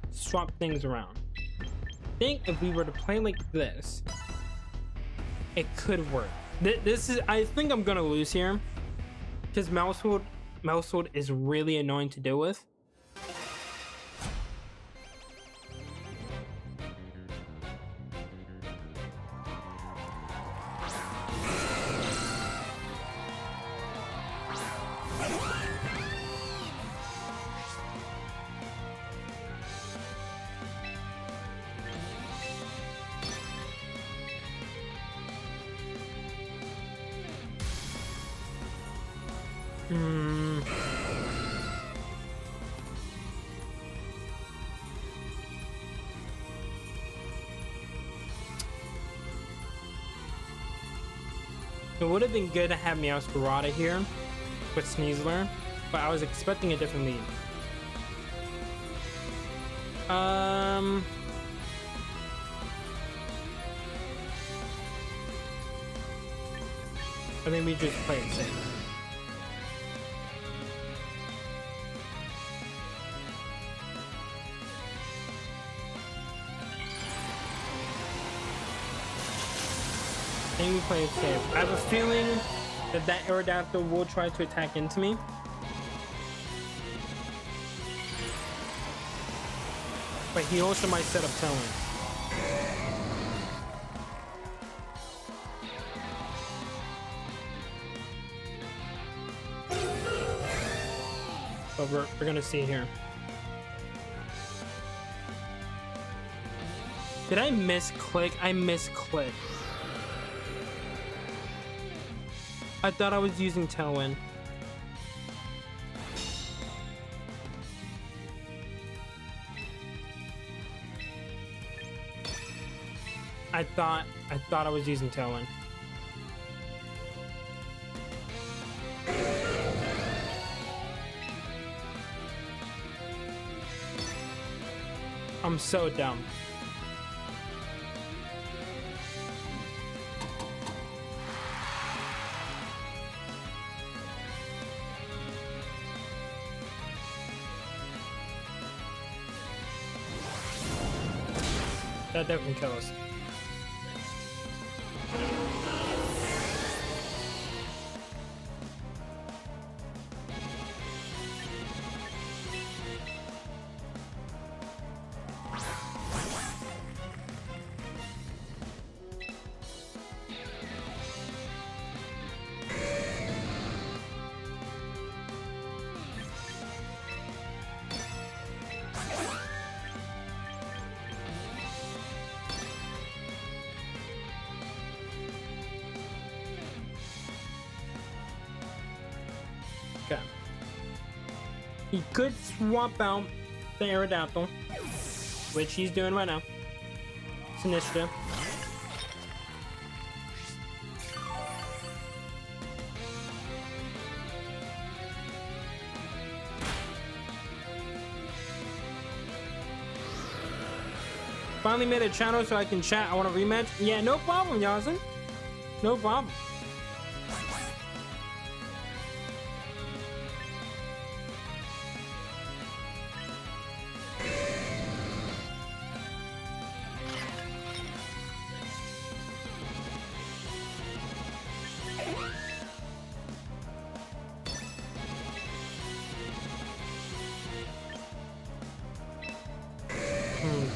swap things around. I think if we were to play like this, it could work. This is, I think I'm gonna lose here because Mousehold is really annoying to deal with. It would have been good to have Meowscarada here with Sneasler, but I was expecting a different lead. I think we just play it safe. I think we play it safe. I have a feeling that that Aerodactyl will try to attack into me. But he also might set up Tailwind. But we're gonna see here. Did I misclick? I misclicked. I thought I was using Tailwind. I thought I was using Tailwind. I'm so dumb. That definitely kills us. Okay. He could swap out the Aerodactyl, which he's doing right now. It's initiative. Finally made a channel so I can chat. I want a rematch. Yeah, no problem, Yasin. No problem.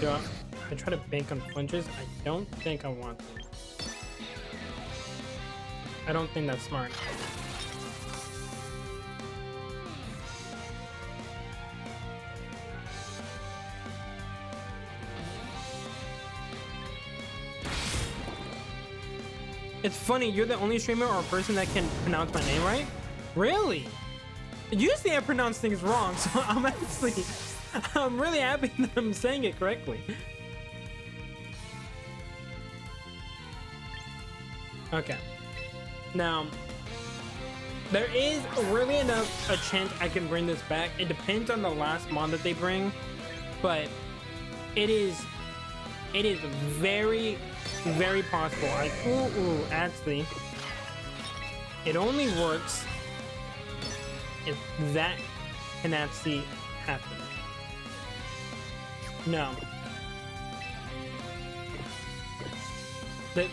Do I try to bank on flinches? I don't think I want to. I don't think that's smart. It's funny, you're the only streamer or person that can pronounce my name right? Really? Usually I pronounce things wrong, so I'm really happy that I'm saying it correctly. Okay. Now, there is really enough a chance I can bring this back. It depends on the last mod that they bring, but it is very, very possible. Actually, it only works if that can actually happen. No.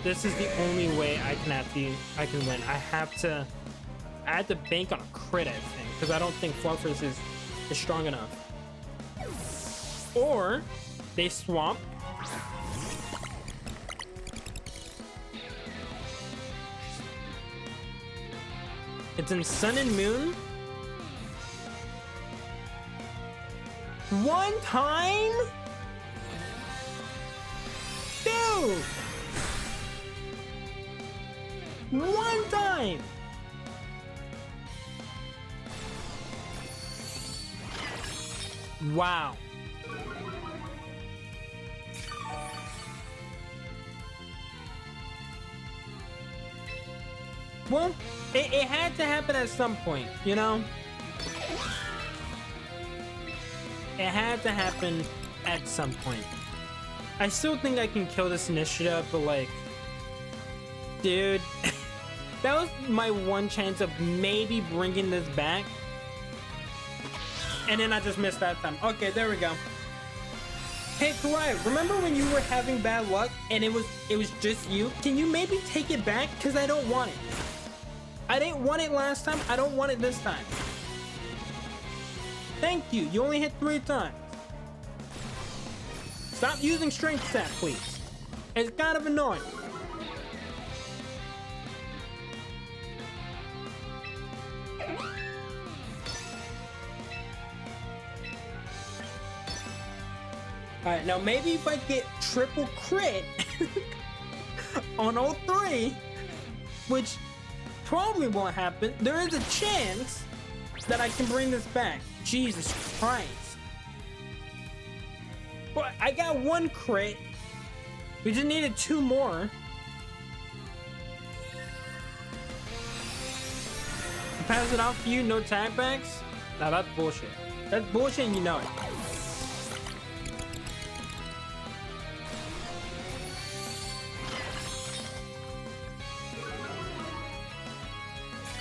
This is the only way I can win. I have to bank on a crit, I think, because I don't think Fluffers is strong enough. Or they swap. It's in Sun and Moon. One time? Dude! One time! Wow. Well, it had to happen at some point, you know? It had to happen at some point. I still think I can kill this initiative, but like, dude, that was my one chance of maybe bringing this back. And then I just missed that time. Okay, there we go. Hey, Karai, remember when you were having bad luck and it was just you? Can you maybe take it back? Because I don't want it. I didn't want it last time. I don't want it this time. Thank you. You only hit 3 times. Stop using strength stat, please. It's kind of annoying. Alright, now maybe if I get triple crit on all 3, which probably won't happen, there is a chance that I can bring this back. Jesus Christ. But I got 1 crit. We just needed 2 more. Pass it off to you, no tag backs? Now that's bullshit. That's bullshit and you know it.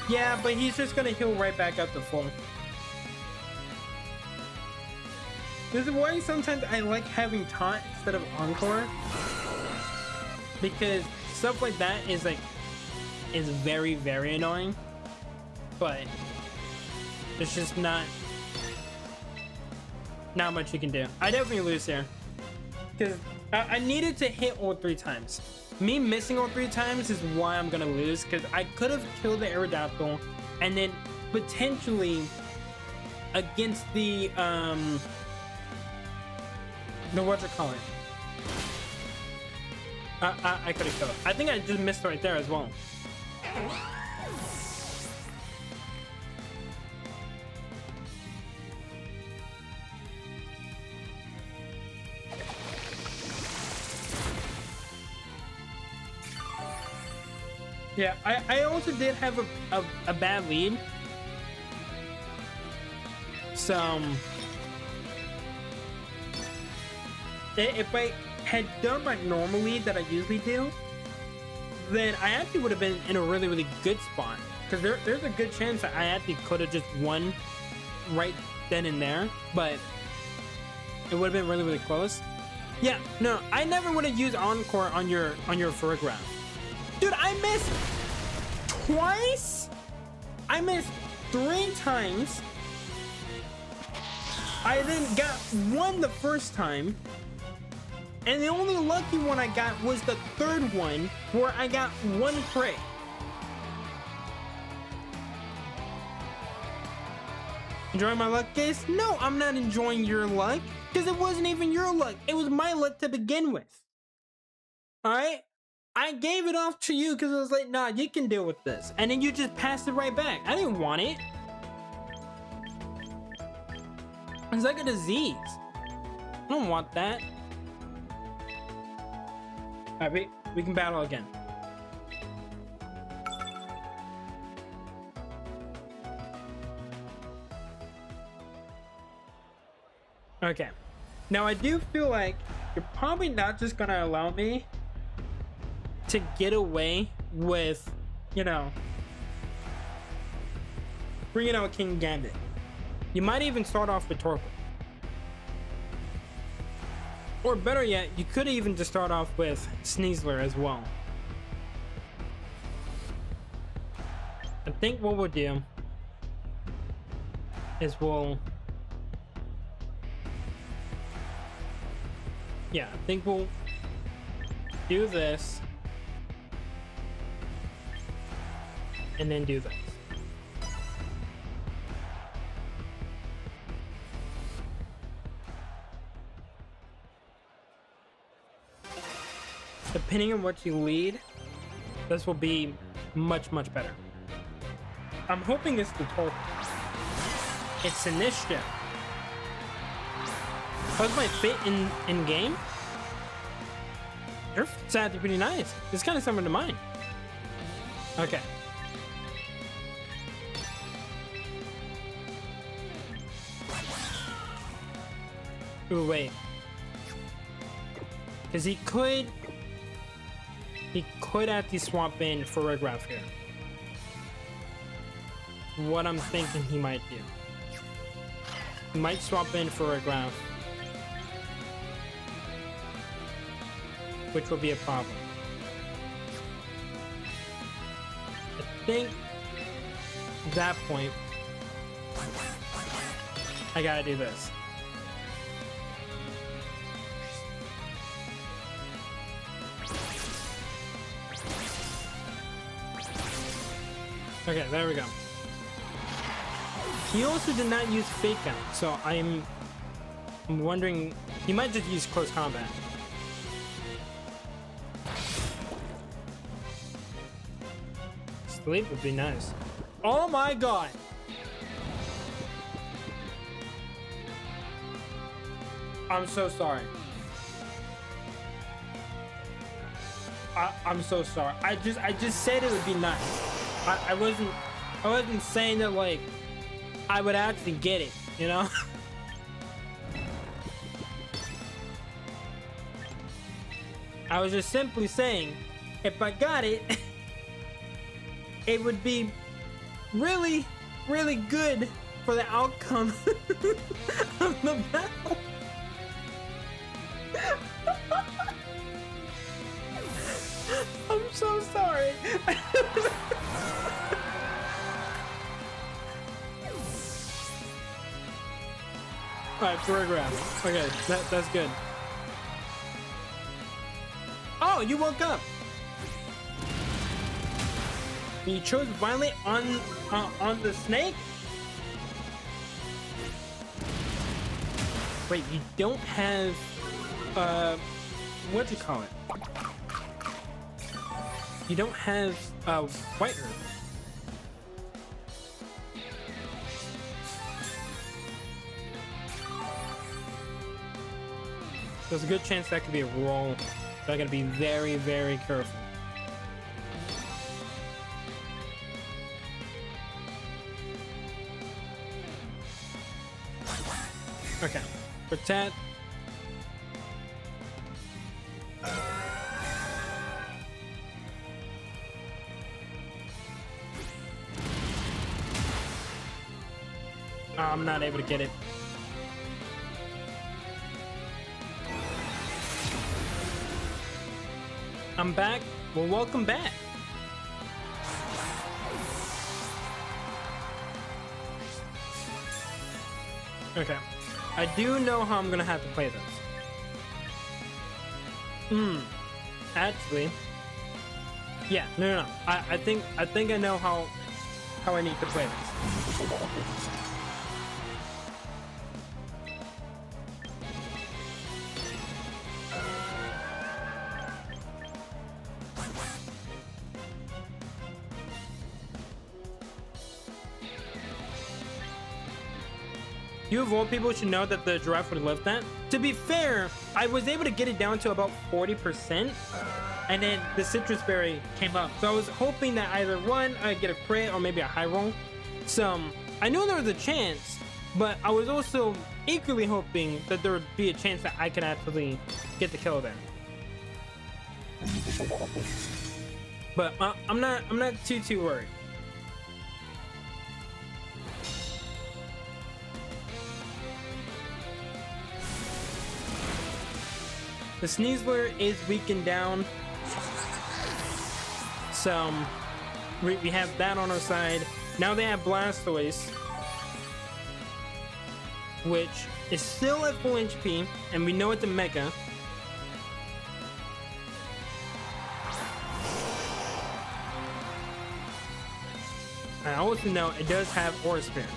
Yeah, but he's just gonna heal right back up to full. This is why sometimes I like having taunt instead of encore. Because stuff like that is very, very annoying. But there's just not much you can do. I definitely lose here. Because I needed to hit all 3 times. Me missing all 3 times is why I'm gonna lose, because I could have killed the Aerodactyl and then potentially against the what you call it? I could have killed it. I think I just missed right there as well. Yeah, I also did have a bad lead. So if I had done my normal lead that I usually do, then I actually would have been in a really, really good spot. Because there's a good chance that I actually could have just won right then and there, but it would have been really, really close. Yeah, no, I never would have used Encore on your Farigiraf. Dude, I missed twice? I missed 3 times. I then got 1 the first time. And the only lucky one I got was the 3rd one, where I got 1 crit. Enjoying my luck, guys? No, I'm not enjoying your luck. Because it wasn't even your luck. It was my luck to begin with. Alright? I gave it off to you because I was like, nah, you can deal with this. And then you just passed it right back. I didn't want it. It's like a disease. I don't want that. Alright, we can battle again. Okay. Now I do feel like you're probably not just gonna allow me to get away with, you know, bringing out King Gambit. You might even start off with Torkoal. Or better yet, you could even just start off with Sneasler as well. I think what we'll do is we'll do this and then do this. Depending on what you lead, this will be much, much better. I'm hoping it's the Torkoal. It's initiative. How's my fit in game? Your fit's actually pretty nice. It's kind of similar to mine. Okay. Ooh, wait. Because he could actually swap in for Rigraff here. What I'm thinking he might do. He might swap in for Rigraff, which will be a problem. I think at that point, I gotta do this. Okay, there we go. He also did not use Fake Out, so I'm wondering, he might just use Close Combat. Sleep would be nice. Oh my god! I'm so sorry. I'm so sorry. I just said it would be nice. I wasn't saying that like I would actually get it, you know? I was just simply saying if I got it, it would be really, really good for the outcome of the battle. I'm so sorry. Alright, Choreograph. Okay, that's good. Oh, you woke up. You chose violently on the snake? Wait, you don't have what do you call it? You don't have white herb. There's a good chance that could be a roll, so I gotta be very, very careful. Okay, protect. I'm not able to get it. I'm back. Well, welcome back. Okay. I do know how I'm gonna have to play this. Actually. Yeah, no. I think I know how I need to play this. You of all people should know that the giraffe would have lived that. To be fair, I was able to get it down to about 40%, and then the citrus berry came up. So I was hoping that either one, I'd get a crit or maybe a high roll. So I knew there was a chance, but I was also equally hoping that there would be a chance that I could actually get the kill there. But I'm not too worried. The Sneasler is weakened down, so we have that on our side. Now they have Blastoise, which is still at full HP, and we know it's a Mega. I also know it does have Aura Sphere.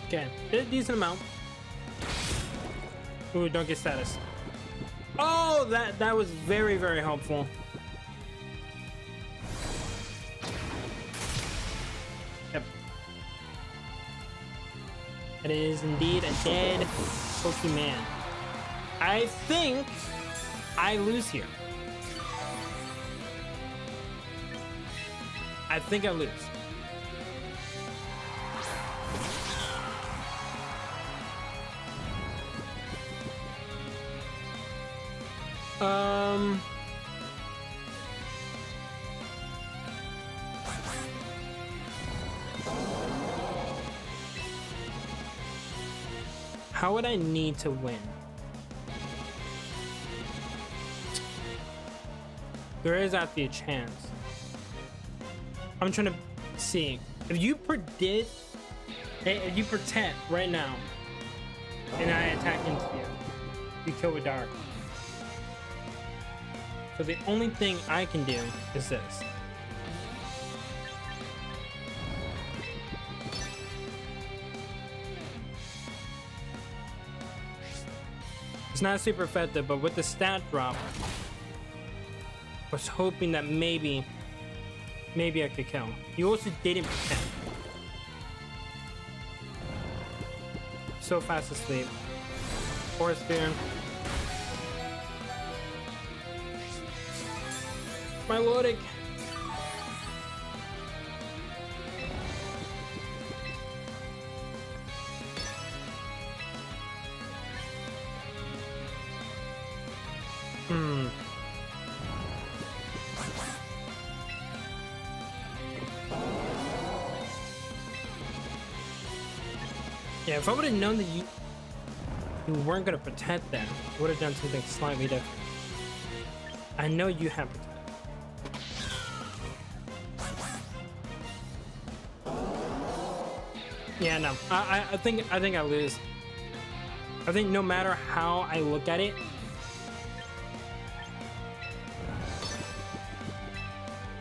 Okay, did a decent amount. Ooh, don't get status. Oh, that was very, very helpful. Yep. It is indeed a dead Pokemon. I think I lose here. I think I lose. How would I need to win? There is actually a chance. I'm trying to see if you predict, if you protect right now, and I attack into you, you kill with dark. So the only thing I can do is this. It's not super effective, but with the stat drop, I was hoping that maybe I could kill. You also didn't protect. So fast asleep. Force Spear. My loading. Yeah, if I would have known that you weren't gonna protect that, I would have done something slightly different. I know you have protect. Yeah, no. I think I lose. I think no matter how I look at it,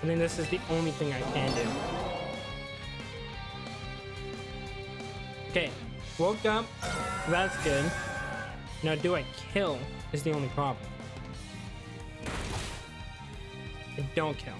I think this is the only thing I can do. Okay, woke up. That's good. Now, do I kill? Is the only problem. I don't kill.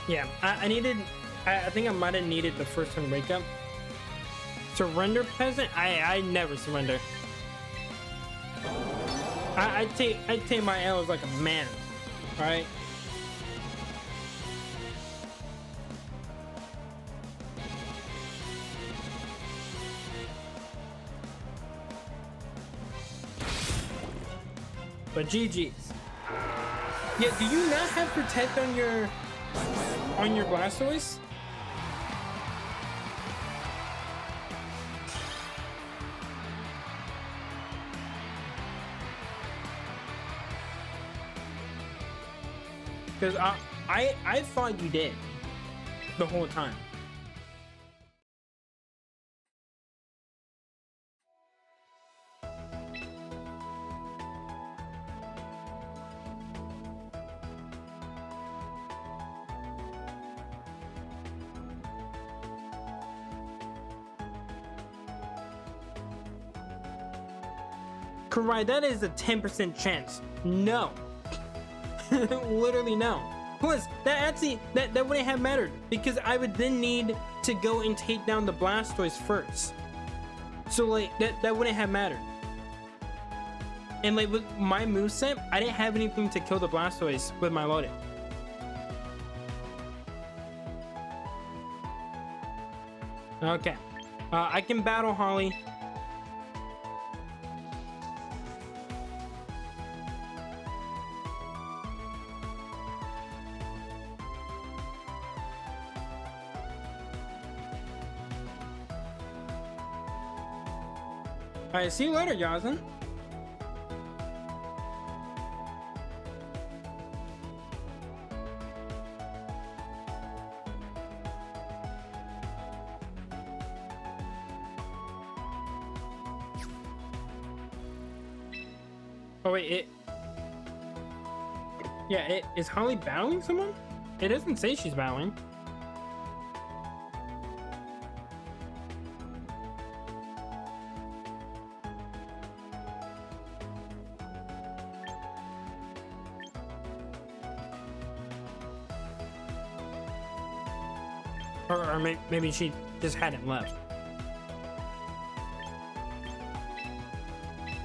Yeah, I think I might have needed the first one wake up. Surrender peasant? I never surrender. I take my L's like a man, right? But GG's. Yeah, do you not have protect on your Blastoise? Because I thought you did the whole time. Correct, that is a 10% chance. No. Literally no. Plus, that wouldn't have mattered because I would then need to go and take down the Blastoise first. So like that wouldn't have mattered. And like with my moveset, I didn't have anything to kill the Blastoise with my loading. Okay. I can battle Holly. Alright, see you later, Yazen. Oh wait, it is Holly battling someone? It doesn't say she's battling. Or maybe she just hadn't left.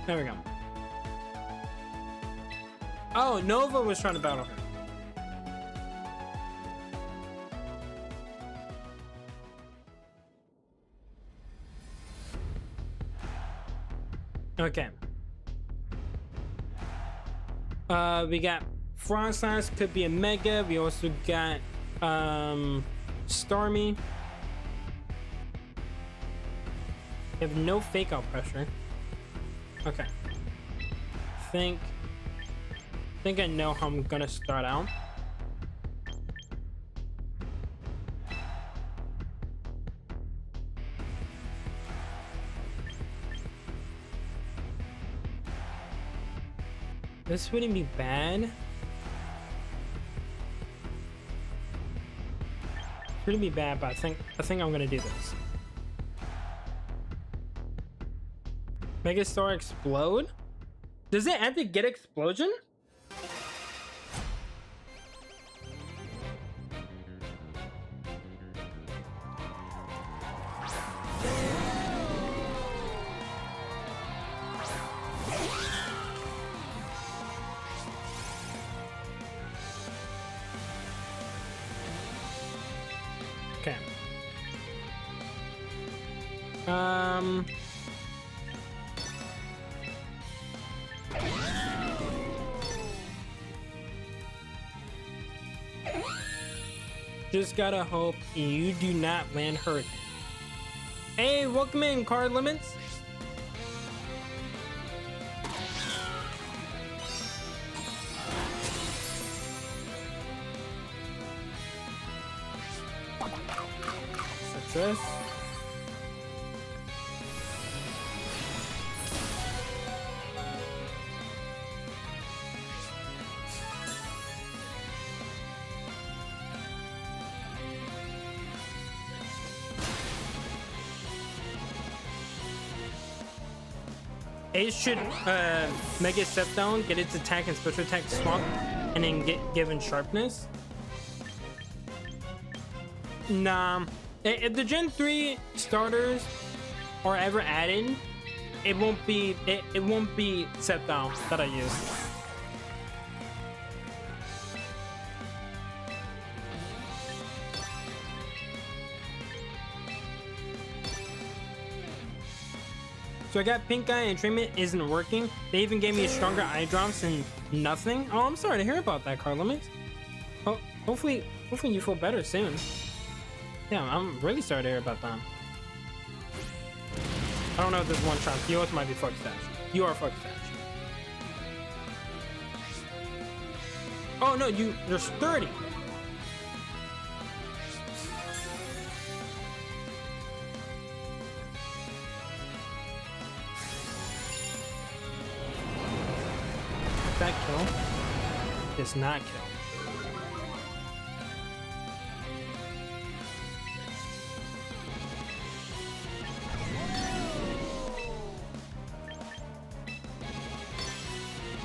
There we go. Oh, Nova was trying to battle her. Okay. We got Frostlass, could be a Mega. We also got Starmie. We have no fake out pressure. Okay. Think I know how I'm gonna start out. This wouldn't be bad. Wouldn't be bad, but I think I'm gonna do this. Megastar explode? Does it have to get explosion? Okay. Just gotta hope you do not land Hurricane. Hey, welcome in, Card Limits. Success. Ace should Mega Step Down, get its attack and special attack swap, and then get given sharpness. Nah, if the Gen 3 starters are ever added, it won't be Step Down that I use. So I got pink eye and treatment isn't working. They even gave me stronger eye drops and nothing. Oh, I'm sorry to hear about that, Card Limits. Oh, hopefully you feel better soon. Yeah, I'm really sorry to hear about that. I don't know if there's one chance. You also might be fucked stash. You are fucked stash. Oh no, you're sturdy. That kill does not kill.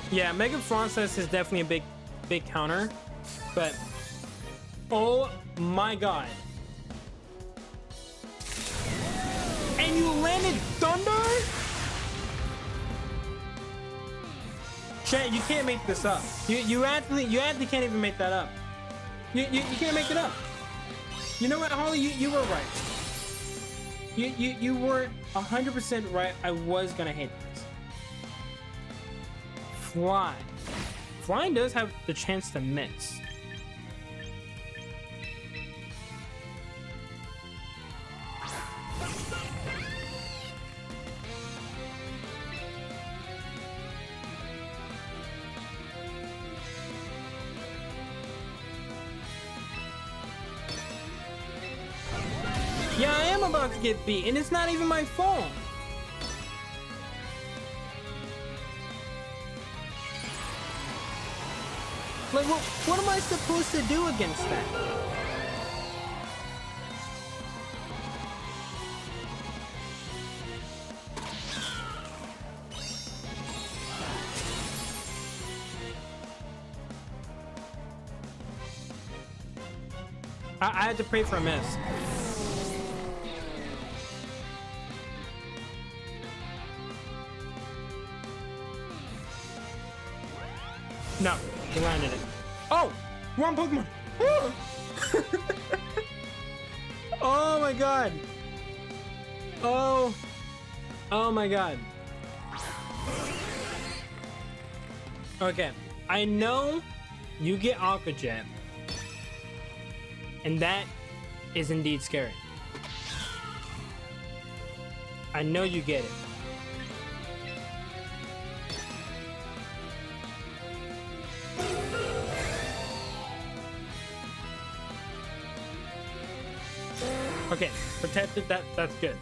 Yeah, Mega Frostlass is definitely a big counter, but oh my god. And you landed Thunder? Chat, you can't make this up. You actually can't even make that up. You can't make it up. You know what, Holly? You were right. You were 100% right. I was gonna hate this. Flying does have the chance to miss. Yeah, I am about to get beat, and it's not even my fault. Like, what am I supposed to do against that? I had to pray for a miss. No, he landed it. Oh, wrong Pokemon. Oh my god. Oh my god. Okay, I know you get Aqua Jet, and that is indeed scary. I know you get it. Okay, protected. That's good.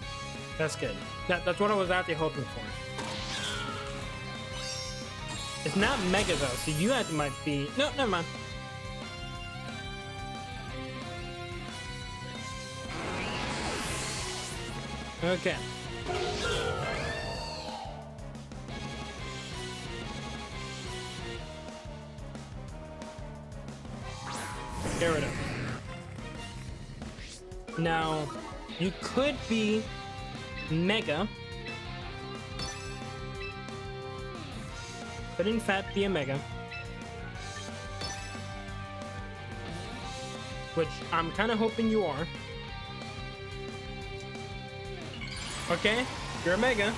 That's good. That's what I was actually hoping for. It's not Mega though, so you have to might be. No, never mind. Okay. Get rid of it. Now, you could be Mega. Could in fact be a Mega. Which I'm kind of hoping you are. Okay, you're a Mega.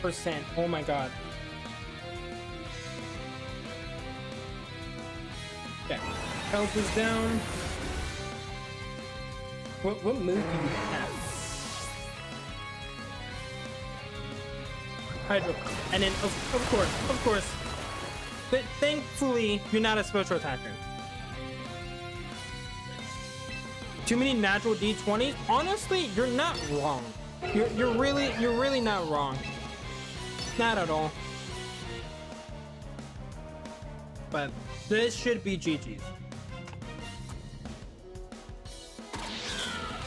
%. Oh my god. Okay, health is down. What move do you have? Hydro. And then of course. But thankfully, you're not a special attacker. Too many natural D20s? Honestly, you're not wrong. You're really not wrong. Not at all. But this should be GG's.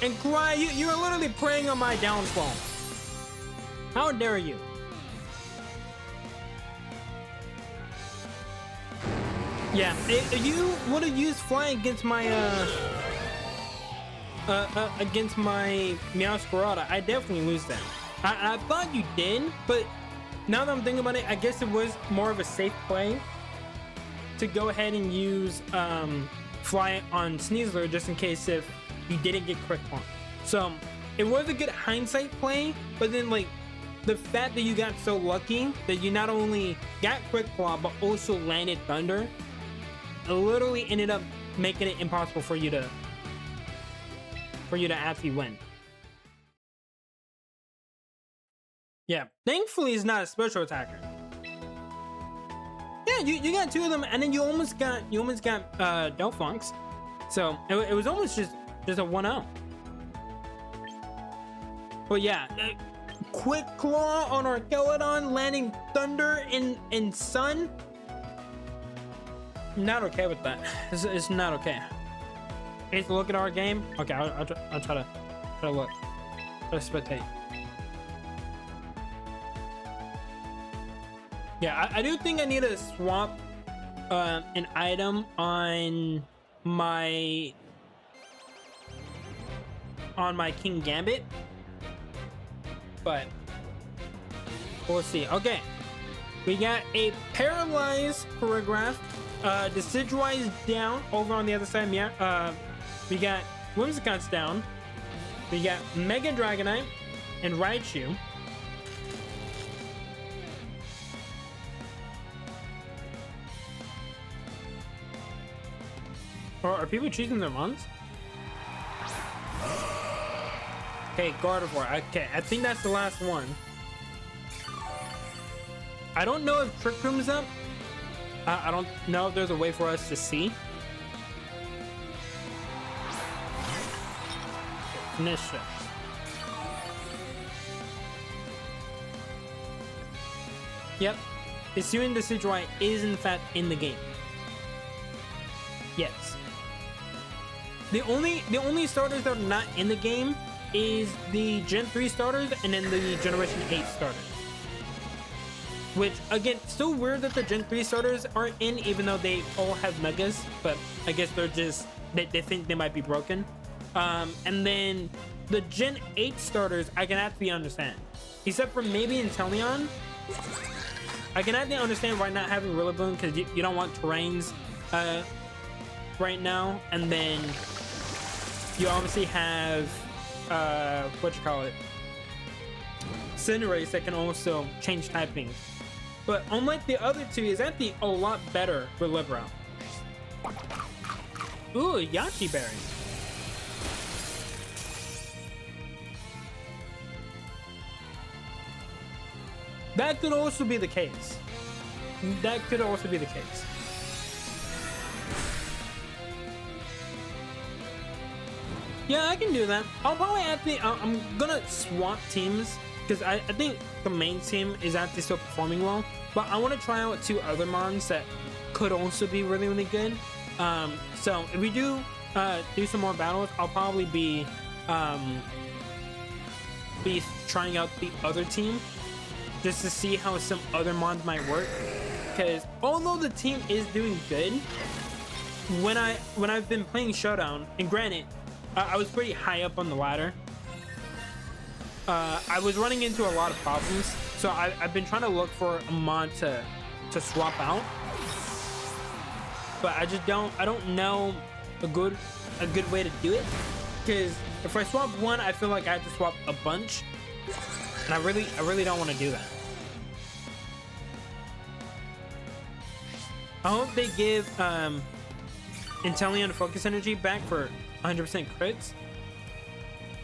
And Cry, you're literally preying on my downfall. How dare you? Yeah, if you would have used Flying against my Meowscarada, I definitely lose that. I thought you did, but now that I'm thinking about it, I guess it was more of a safe play to go ahead and use Fly on Sneasler just in case if you didn't get Quick Claw. So it was a good hindsight play, but then like the fact that you got so lucky that you not only got Quick Claw but also landed Thunder, it literally ended up making it impossible for you to actually win. Yeah, thankfully it's not a special attacker. Yeah, you got two of them, and then you almost got Delphunks. So it was almost just a 1-0. But yeah, Quick Claw on Archaeodon, landing Thunder in Sun. Not okay with that. It's not okay. Hey, look at our game. Okay, I'll try to look. Try to spectate. Yeah, I do think I need to swap an item on my King Gambit, but we'll see. Okay, we got a Paralyzed Choreograph, Decidueye down over on the other side. Yeah, we got Whimsicon's down. We got Mega Dragonite and Raichu. Or are people choosing their mons? Okay, Gardevoir. Okay, I think that's the last one. I don't know if Trick Room's up. I don't know if there's a way for us to see. Initiative. Yep. Assuming the Sidroid is in fact in the game. Yes. The only starters that are not in the game is the Gen 3 starters and then the Generation 8 starters. Which, again, still weird that the Gen 3 starters aren't in, even though they all have megas, but I guess they're just, they think they might be broken. And then the Gen 8 starters, I can actually understand. Except for maybe Inteleon. I can actually understand why not having Rillaboom, because you don't want terrains right now. And then you obviously have, Cinderace that can also change typing. But unlike the other two, is actually a lot better for Libero. Ooh, Yachi Berry. That could also be the case. That could also be the case. Yeah, I can do that. I'll probably actually, I'm gonna swap teams because I think the main team is actually still performing well. But I want to try out 2 other mons that could also be really, really good. So if we do some more battles, I'll probably be trying out the other team just to see how some other mons might work. Because although the team is doing good, when I've been playing Showdown, and granted, I was pretty high up on the ladder. I was running into a lot of problems, so I've been trying to look for a mod to swap out, but I don't know a good way to do it, because if I swap one, I feel like I have to swap a bunch, and I really don't want to do that. I hope they give Inteleon Focus Energy back for 100% crits.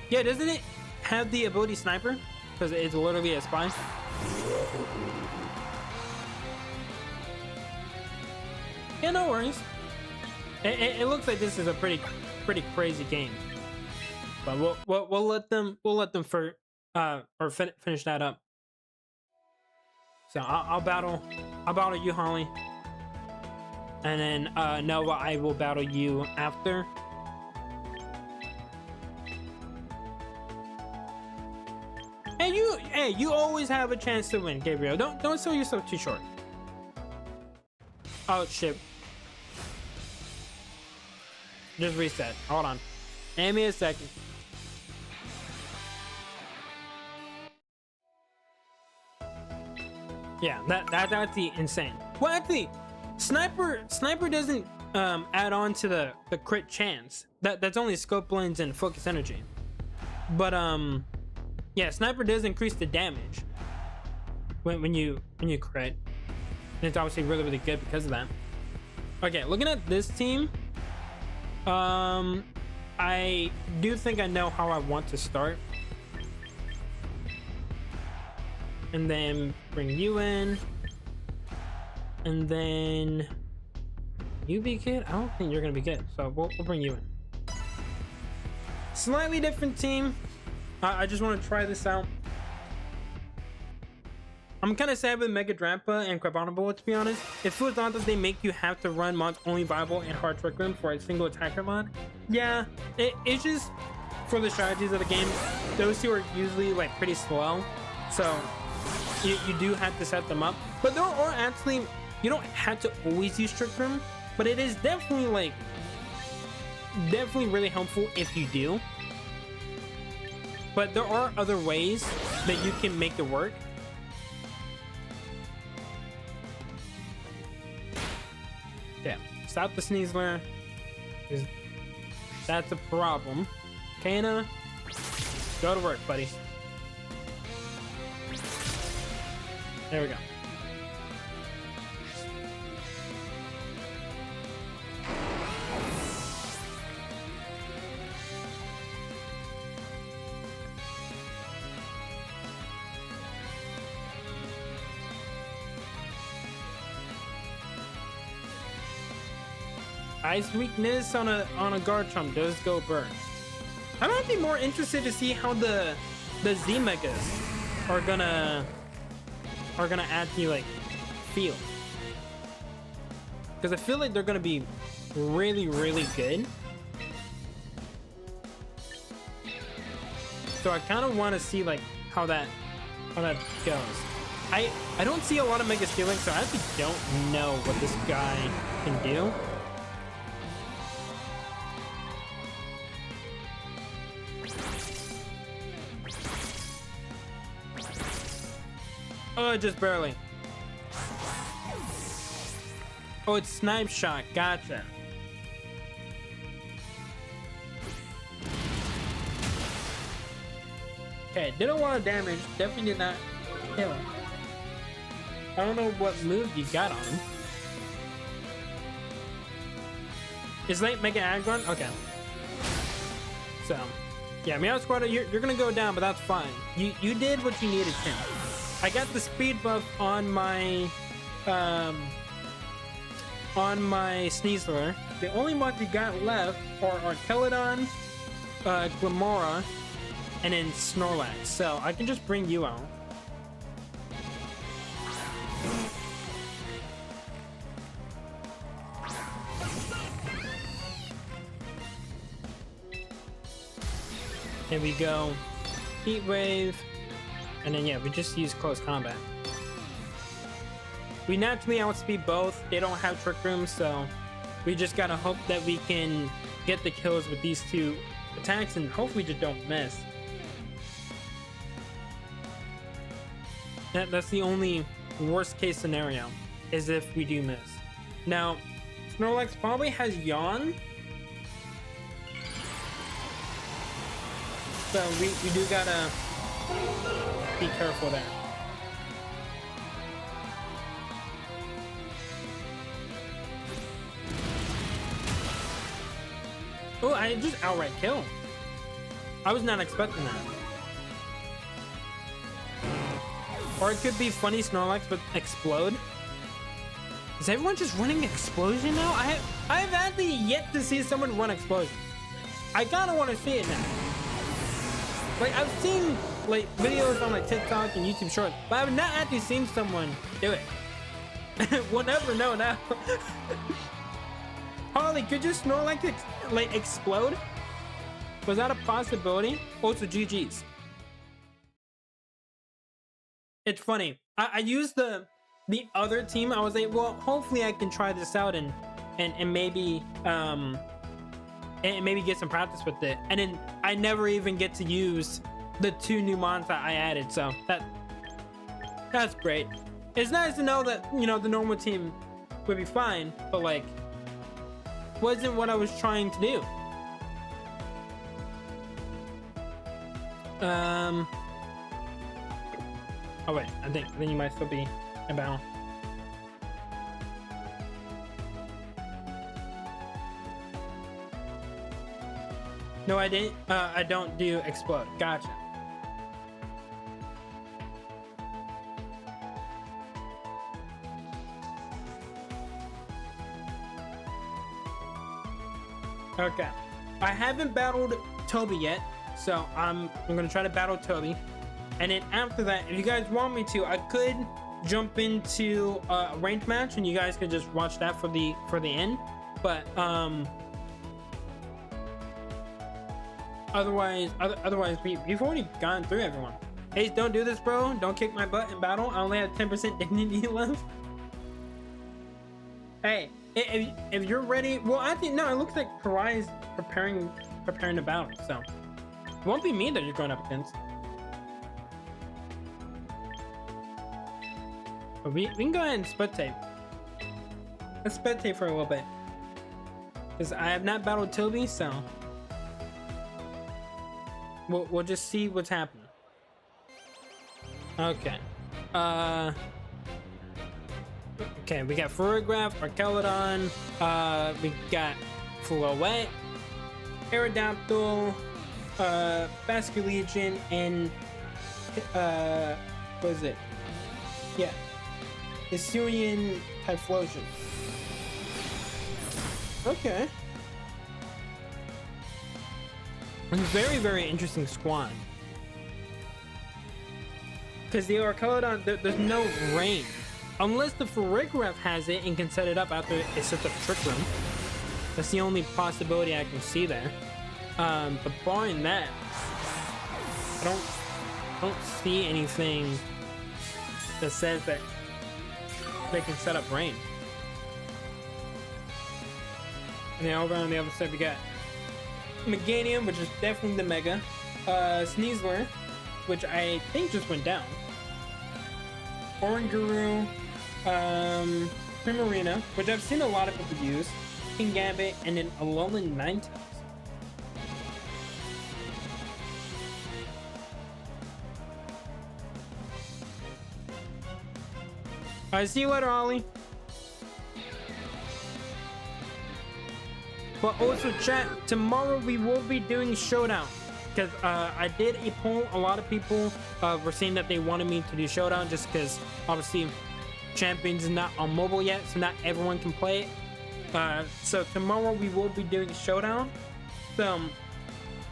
Yeah, doesn't it have the ability Sniper? Because it's literally a spy. Yeah, no worries. It looks like this is a pretty crazy game, but we'll let them finish that up. So I'll battle you, Holly, and then Nova, I will battle you after. Hey, you always have a chance to win, Gabriel. Don't sell yourself too short. Oh shit. Just reset. Hold on. Give me a second. Yeah, that's actually insane. Well, actually, Sniper doesn't add on to the crit chance. That's only scope lens and focus energy. But yeah, Sniper does increase the damage when you crit. And it's obviously really, really good because of that. Okay, looking at this team, I do think I know how I want to start. And then bring you in. And then you be good? I don't think you're gonna be good, so we'll bring you in. Slightly different team. I just want to try this out. I'm kind of sad with Mega Drampa and Crabominable, to be honest. It feels odd that they make you have to run mods only viable in Hard Trick Room for a single attacker mod. Yeah, it's just for the strategies of the game. Those two are usually like pretty slow, so you do have to set them up. But there are actually, you don't have to always use Trick Room, but it is definitely really helpful if you do. But there are other ways that you can make it work. Yeah, stop the Sneasler. That's a problem. Kana, go to work, buddy. There we go. Ice weakness on a Garchomp does go burn. I might be more interested to see how the Z Megas are gonna actually like feel, because I feel like they're gonna be really good. So I kind of want to see like how that goes. I don't see a lot of Mega Stealing, so I actually don't know what this guy can do. Oh, just barely. Oh, it's Snipe Shot. Gotcha. Okay, did a lot of damage. Definitely did not kill him. I don't know what move you got on him. Is late Mega Aggron? Okay. So, yeah, Meow Squatter, you're gonna go down, but that's fine. You did what you needed to. I got the speed buff on my Sneasler. The only ones we got left are Arkelodon, Glamora, and then Snorlax. So I can just bring you out. Here we go. Heat Wave. And then, yeah, we just use close combat. We naturally outspeed both. They don't have Trick Room, so we just gotta hope that we can get the kills with these two attacks and hopefully just don't miss. That's the only worst case scenario, is if we do miss. Now, Snorlax probably has Yawn. So we do gotta be careful there. Oh, I just outright kill. I was not expecting that. Or it could be funny Snorlax but explode. Is everyone just running explosion now? I have actually yet to see someone run explosion. I kinda wanna see it now. Like, I've seen like videos on like TikTok and YouTube Shorts, but I've not actually seen someone do it. We'll never know now. Harley, could you Snorlax like explode? Was that a possibility? Also, GG's. It's funny. I used the other team. I was like, well, hopefully I can try this out and maybe and maybe get some practice with it. And then I never even get to use the 2 new mons that I added. So that's great. It's nice to know that, you know, the normal team would be fine, but like, wasn't what I was trying to do. Oh wait, I think you might still be about. No, I didn't. I don't do explode. Gotcha. Okay. I haven't battled Toby yet, so I'm gonna try to battle Toby, and then after that, if you guys want me to, I could jump into a ranked match, and you guys could just watch that for the end. But otherwise we've already gone through everyone. Hey, don't do this, bro. Don't kick my butt in battle. I only have 10% dignity left. Hey, if you're ready, well, I think no. It looks like Karai is preparing to battle, so it won't be me that you're going up against. But we can go ahead and spectate. Let's spectate for a little bit, because I have not battled Toby, so we'll just see what's happening. Okay. Okay, we got Ferrograph, Arkelodon, we got Floette, Aerodactyl, Basculegion, and what is it? Yeah, Hisuian Typhlosion. Okay. It's a very, very interesting squad. Because the Archelodon, there's no range. Unless the Farigiraf has it and can set it up after it sets up Trick Room. That's the only possibility I can see there. But barring that, I don't see anything that says that they can set up rain. And then over on the other side we got Meganium, which is definitely the Mega. Sneasler, which I think just went down. Oranguru, Primarina, which I've seen a lot of people use. King Gambit, and then Alolan Ninetales. Alright, see you later, Ollie. But also, chat, tomorrow we will be doing Showdown. Because I did a poll. A lot of people were saying that they wanted me to do Showdown just because, obviously, Champions is not on mobile yet, so not everyone can play it. So tomorrow we will be doing Showdown. So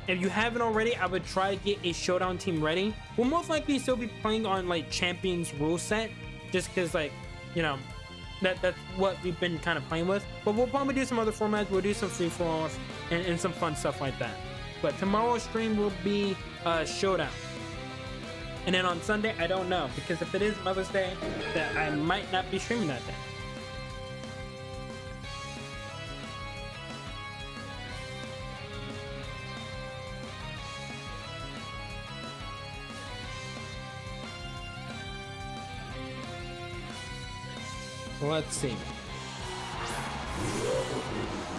if you haven't already, I would try to get a Showdown team ready. We'll most likely still be playing on like Champions rule set, just because, like, you know, that's what we've been kind of playing with. But we'll probably do some other formats. We'll do some free for alls and some fun stuff like that. But tomorrow's stream will be Showdown. And then on Sunday, I don't know, because if it is Mother's Day, that I might not be streaming that day. Let's see.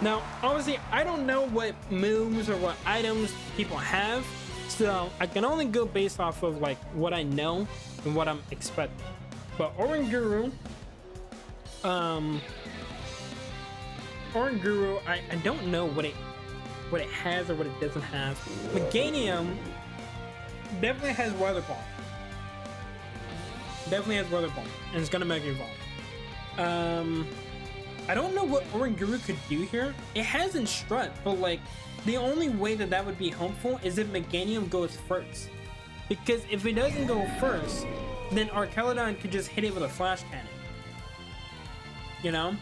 Now, obviously, I don't know what moves or what items people have, so I can only go based off of like what I know and what I'm expecting. But Oranguru, I don't know what it has or what it doesn't have. Meganium definitely has Weather Ball. Definitely has Weather Ball, and it's gonna Mega Evolve. I don't know what Oranguru could do here. It has Instruct, but like the only way that would be helpful is if Meganium goes first. Because if it doesn't go first, then Archelodon could just hit it with a Flash Cannon. You know?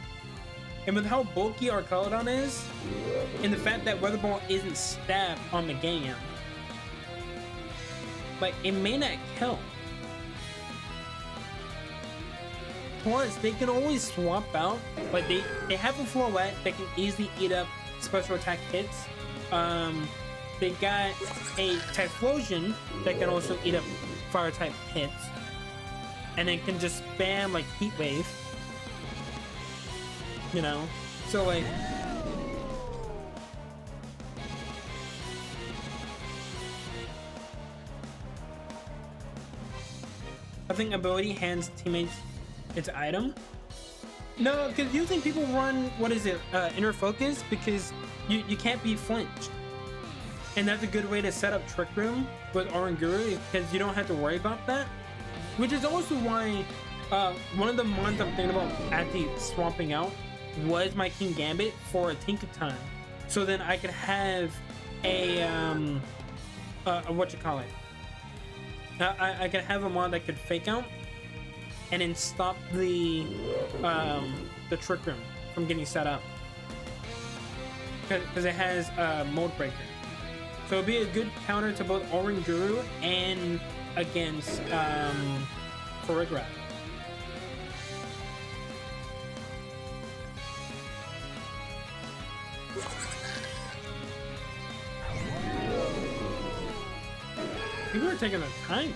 And with how bulky Archelodon is, and the fact that Weather Ball isn't stabbed on Meganium, like, it may not kill. Plus, they can always swap out. Like, they have a Floette that can easily eat up special attack hits. They got a Typhlosion that can also eat up fire type hits. And it can just spam like Heat Wave. You know? So like, I think ability hands teammates its item. No, because usually people run, what is it, inner focus, because you can't be flinched. And that's a good way to set up Trick Room with Oranguru, because you don't have to worry about that. Which is also why one of the mons I'm thinking about actually swapping out was my King Gambit for a Tinkaton. So then I could have a what you call it? I could have a mod that could fake out and then stop the Trick Room from getting set up, because it has Mold Breaker. So it'd be a good counter to both Oranguru and against Farigiraf. People are taking their time.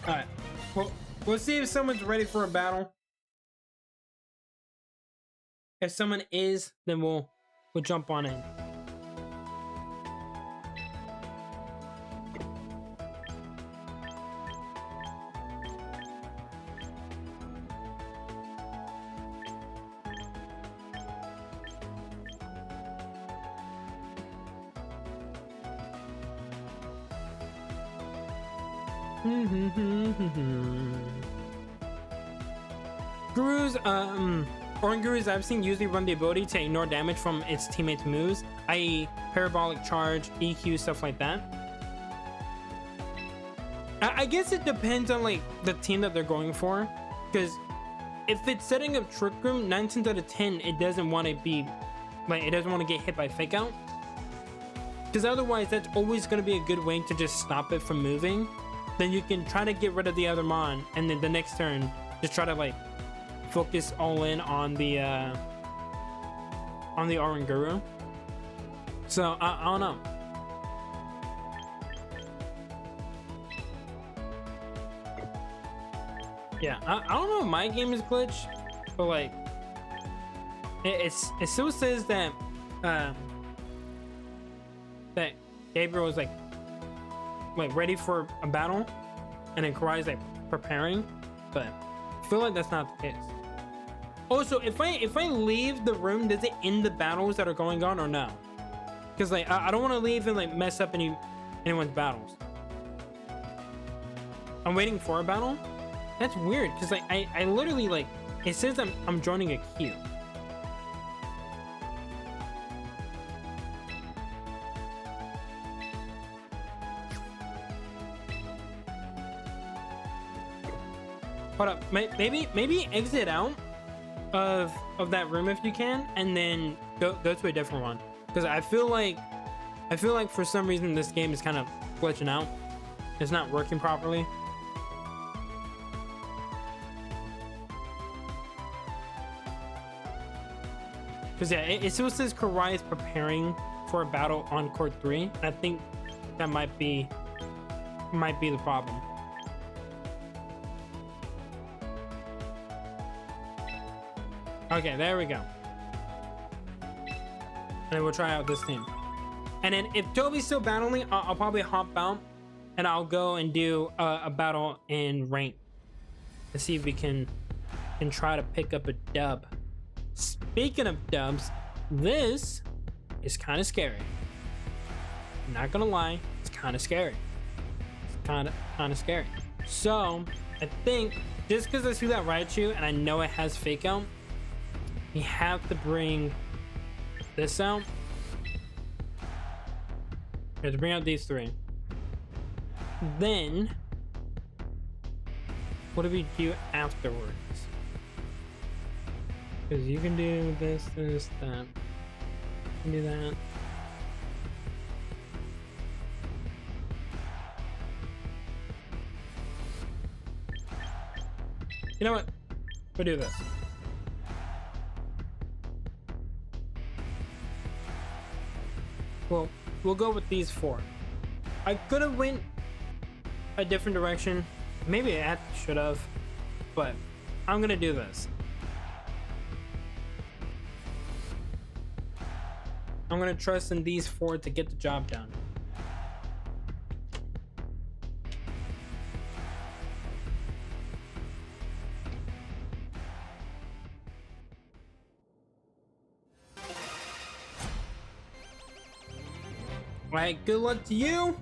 Alright, well, we'll see if someone's ready for a battle. If someone is, then we'll jump on in. Gurus, Orange Gurus I've seen usually run the ability to ignore damage from its teammates' moves, i.e. parabolic charge, EQ, stuff like that. I guess it depends on like the team that they're going for, because if it's setting up Trick Room, 9 times out of 10 it doesn't want to be like, it doesn't want to get hit by Fake Out, because otherwise that's always going to be a good way to just stop it from moving. Then you can try to get rid of the other mon, and then the next turn just try to like focus all in on the Orange Guru. So I don't know. Yeah, I don't know if my game is glitched, but like it still says that that Gabriel was like ready for a battle, and then Karai's like preparing, but I feel like that's not the case. Also, if I leave the room, does it end the battles that are going on or no? Because like I don't want to leave and like mess up anyone's battles. I'm waiting for a battle. That's weird, because like I literally like, it says I'm joining a queue. Hold up, maybe exit out of that room if you can, and then go to a different one, because I feel like for some reason this game is kind of glitching out. It's not working properly. Because yeah, it still says Karai is preparing for a battle on court 3. And I think that might be the problem. Okay, there we go. And then we'll try out this team. And then if Toby's still battling, I'll probably hop out and I'll go and do a battle in rank to see if we can try to pick up a dub. Speaking of dubs, this is kind of scary. I'm not gonna lie, it's kind of scary. It's kind of scary. So I think just because I see that Raichu and I know it has Fake Out, we have to bring this out. We have to bring out these 3. Then what do we do afterwards? Because you can do this, that. You can do that. You know what? We'll do this. Well, we'll go with these 4. I could have went a different direction. Maybe I should have, but I'm gonna do this. I'm gonna trust in these 4 to get the job done. Alright, good luck to you.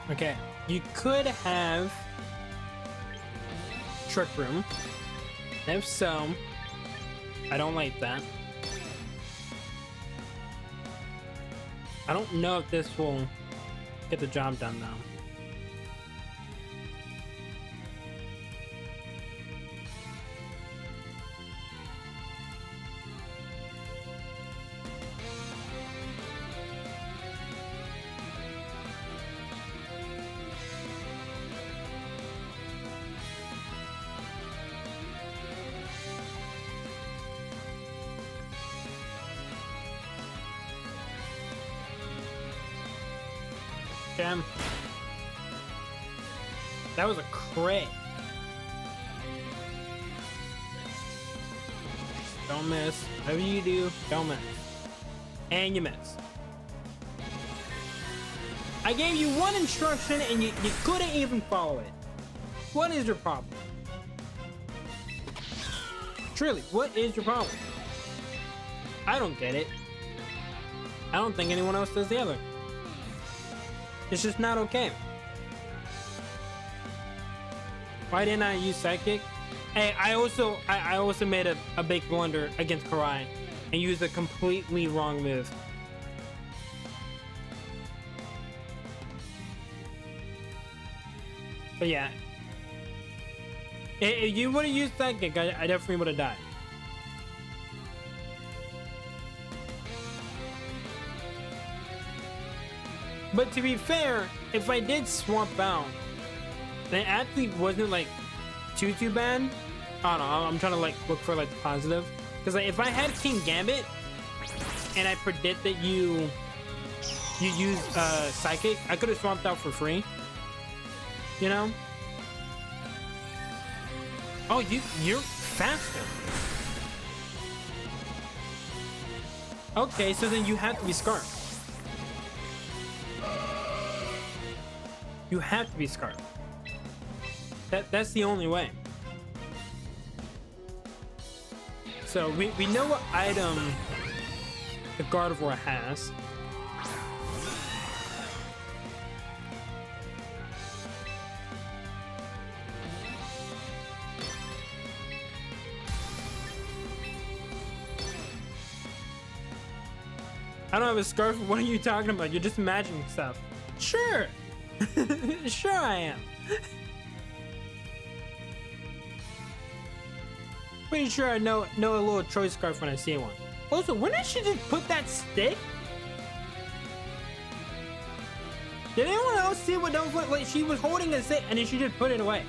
Okay. You could have Trick Room. If so, I don't like that. I don't know if this will get the job done though. Damn. That was a crit. Don't miss. Whatever you do, don't miss. And you miss. I gave you one instruction and you couldn't even follow it. What is your problem? Truly, what is your problem? I don't get it. I don't think anyone else does either. It's just not okay. Why didn't I use Psychic? Hey, I also made a big blunder against Karai and used a completely wrong move. But yeah, if you would have used Psychic, I definitely would have died. But to be fair, if I did swap out, then it actually wasn't like too bad. I don't know. I'm trying to like look for like the positive, because like if I had King Gambit and I predict that you use Psychic, I could have swapped out for free. You know? Oh, you're faster. Okay, so then you have to be Scarf. You have to be Scarf. That's the only way. So we know what item the Gardevoir has. I don't have a scarf. What are you talking about? You're just imagining stuff. Sure. Sure I am. Pretty sure I know a little choice scarf when I see one. Also, when did she just put that stick? Did anyone else see what that was? Like she was holding a stick and then she just put it away.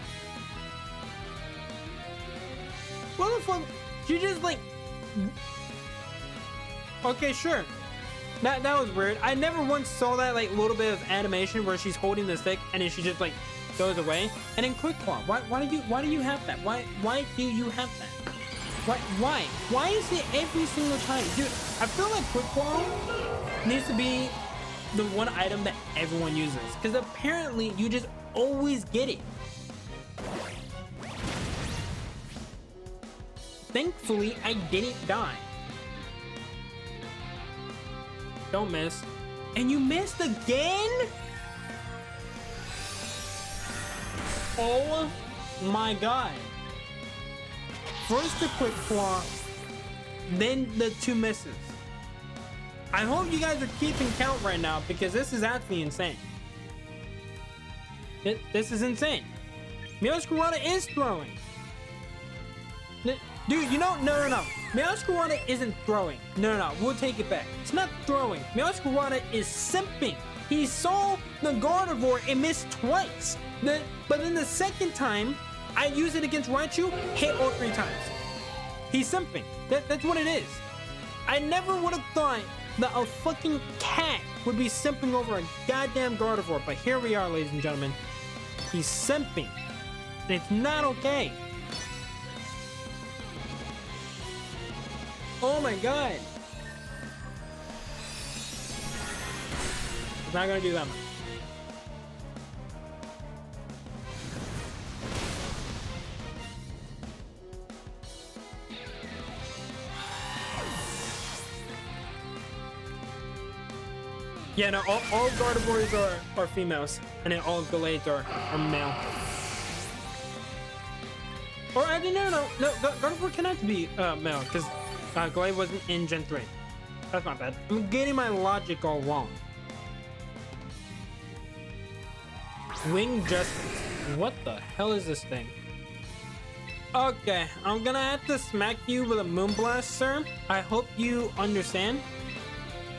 What the fuck? She just like. Okay, sure. That was weird. I never once saw that like little bit of animation where she's holding the stick and then she just like goes away. And then Quick Claw. Why do you have that? Why do you have that? Why is it every single time? Dude, I feel like Quick Claw needs to be the one item that everyone uses, because apparently you just always get it. Thankfully, I didn't die. Don't miss. And you missed again? Oh my god. First the Quick Claw, then the 2 misses. I hope you guys are keeping count right now, because this is actually insane. This is insane. Meowscarada is throwing. Dude, you know, no. Meowscarada isn't throwing. No, we'll take it back. It's not throwing. Meowscarada is simping. He saw the Gardevoir and missed twice. But then the second time, I use it against Raichu, hit all 3 times. He's simping. That's what it is. I never would have thought that a fucking cat would be simping over a goddamn Gardevoir, but here we are, ladies and gentlemen. He's simping. And it's not okay. Oh my god. It's not gonna do that much. Yeah, no, all Gardevoirs are females, and then all Gallades are male. Or actually, no, Gardevoir cannot be male, because Gallade wasn't in Gen 3. That's not bad. I'm getting my logic all wrong. Wing Justice. What the hell is this thing? Okay, I'm gonna have to smack you with a Moonblast, sir. I hope you understand.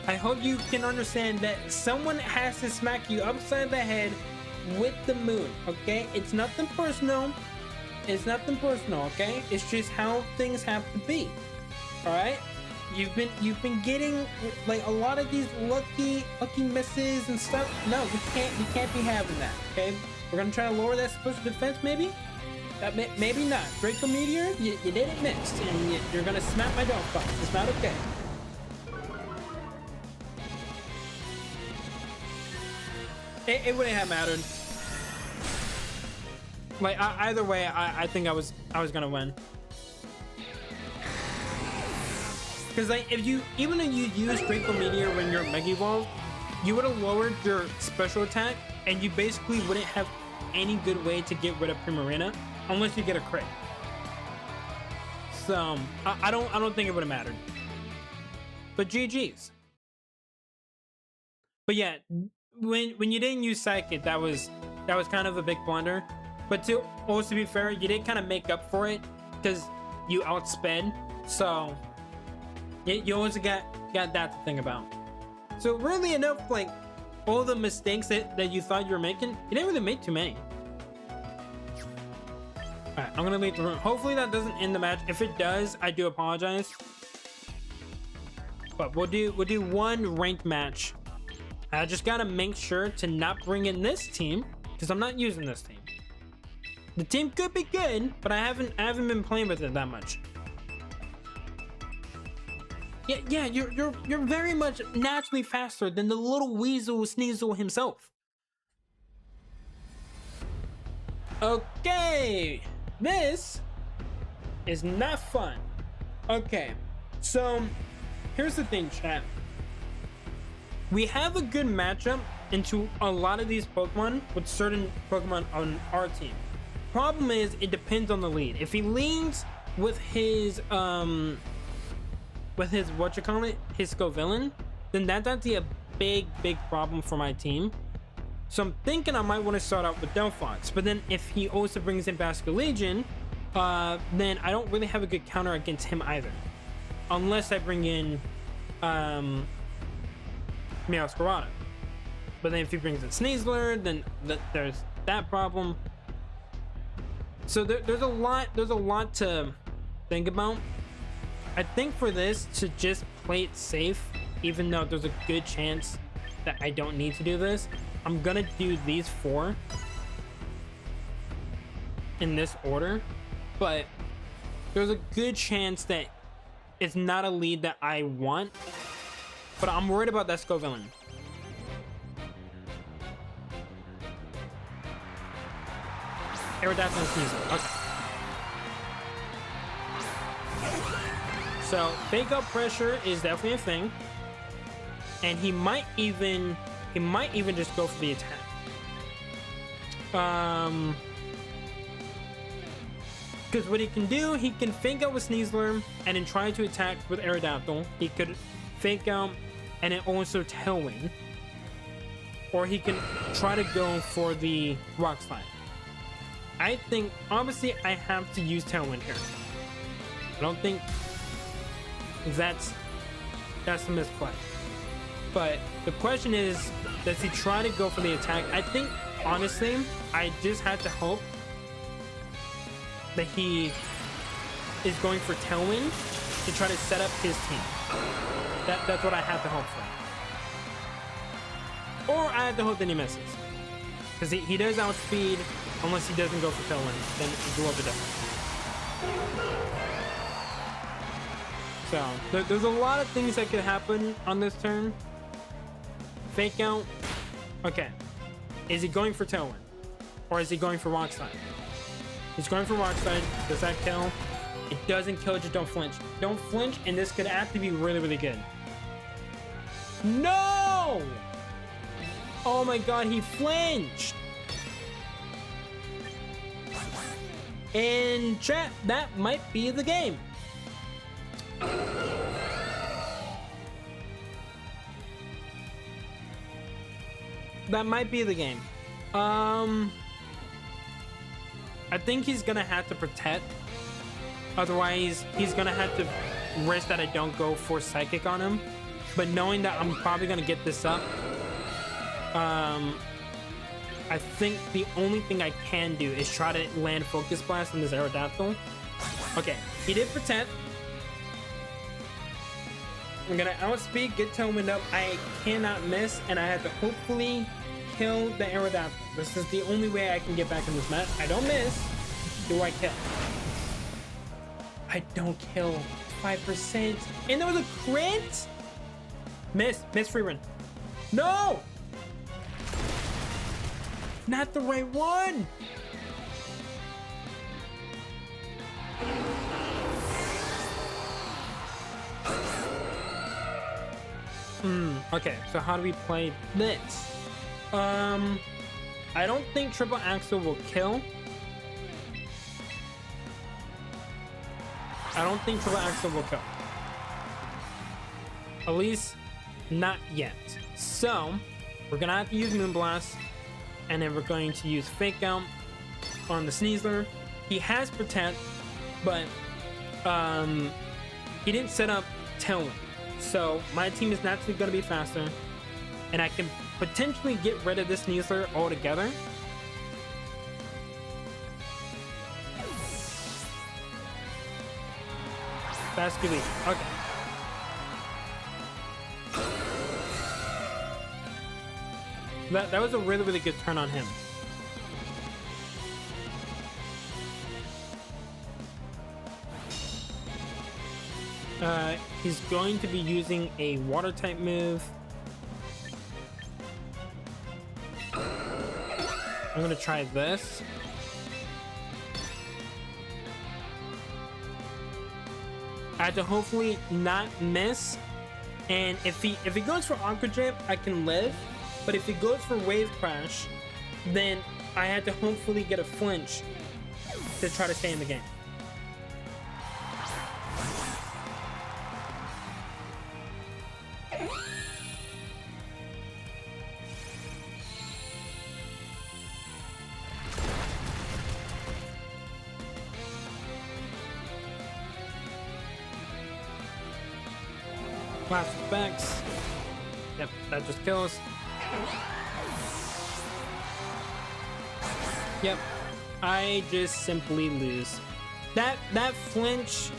I hope you can understand that someone has to smack you upside the head with the moon, okay? It's nothing personal. It's nothing personal, okay? It's just how things have to be. All right? You've been getting like a lot of these lucky misses and stuff. No, we can't be having that, okay? We're gonna try to lower that special defense, maybe? Maybe not. Draco Meteor, you didn't miss, and you're gonna smack my dog box. It's not okay. It wouldn't have mattered. Like either way, I think I was gonna win. Because like if you even if you use Critical Meteor when you're Mega Evolved, you would have lowered your special attack, and you basically wouldn't have any good way to get rid of Primarina unless you get a crit. So I don't think it would have mattered. But GG's. But yeah, when you didn't use Psychic, that was kind of a big blunder. But to also be fair, you did kind of make up for it because you outsped. So you also got that to think about. So really enough, like all the mistakes that you thought you were making, you didn't really make too many. Alright, I'm gonna leave the room. Hopefully that doesn't end the match. If it does, I do apologize. But we'll do one ranked match. I just gotta make sure to not bring in this team because I'm not using this team. The team could be good, but I haven't been playing with it that much. Yeah, you're very much naturally faster than the little weasel Sneasel himself. Okay, this is not fun. Okay, so here's the thing, chat. We have a good matchup into a lot of these Pokemon with certain Pokemon on our team. Problem is, it depends on the lead. If he leans with his his Scovillain, then that's actually a big problem for my team. So I'm thinking I might want to start out with Delphox, but then if he also brings in Basculegion, then I don't really have a good counter against him either, unless I bring in Meowscarada. But then if he brings in Sneasler, then there's that problem. So there's a lot to think about. I think for this, to just play it safe, even though there's a good chance that I don't need to do this, I'm gonna do these 4 in this order. But there's a good chance that it's not a lead that I want, but I'm worried about that Scovillain. Aerodactyl and Sneasel. Okay. So fake up pressure is definitely a thing, and he might even just go for the attack. Because what he can do, he can fake out with Sneasler and then try to attack with Aerodactyl. He could fake out and then also Tailwind, or he can try to go for the Rock Slide. I think obviously I have to use Tailwind here. I don't think that's a misplay. But the question is, does he try to go for the attack? I think honestly, I just had to hope that he is going for Tailwind to try to set up his team. That's what I have to hope for. Or I have to hope that he misses. Because he does outspeed, unless he doesn't go for Tailwind, then it's a little bit different. So, there's a lot of things that could happen on this turn. Fake out. Okay. Is he going for Tailwind? Or is he going for Rock Slide? He's going for Rock Slide. Does that kill? It doesn't kill, just don't flinch. Don't flinch, and this could actually be really, really good. No! Oh my god, he flinched! And chat, that might be the game. That might be the game. I think he's gonna have to protect. Otherwise, he's gonna have to risk that I don't go for Psychic on him. But knowing that I'm probably gonna get this up, I think the only thing I can do is try to land Focus Blast on this Aerodactyl. Okay, he did protect. I'm gonna outspeed, get Tailwind up. I cannot miss, and I have to hopefully kill the Aerodactyl. This is the only way I can get back in this match. I don't miss. Do I kill? I don't kill. 5%. And there was a crit? Miss free run. No! Not the right one! Okay, so how do we play this? I don't think triple axel will kill. I don't think triple axel will kill. At least not yet. So we're gonna have to use Moonblast, and then we're going to use Fake Out on the Sneasler. He has Protect, but he didn't set up Tailwind. So my team is naturally going to be faster, and I can potentially get rid of this Sneasler altogether. Fast relief. Okay. That was a really, really good turn on him. He's going to be using a water type move. I'm gonna try this. I have to hopefully not miss. And if he goes for Aqua Drip, I can live. But if he goes for Wave Crash, then I had to hopefully get a flinch to try to stay in the game. Blast effects. Yep, that just kills. Yep, I just simply lose. That flinch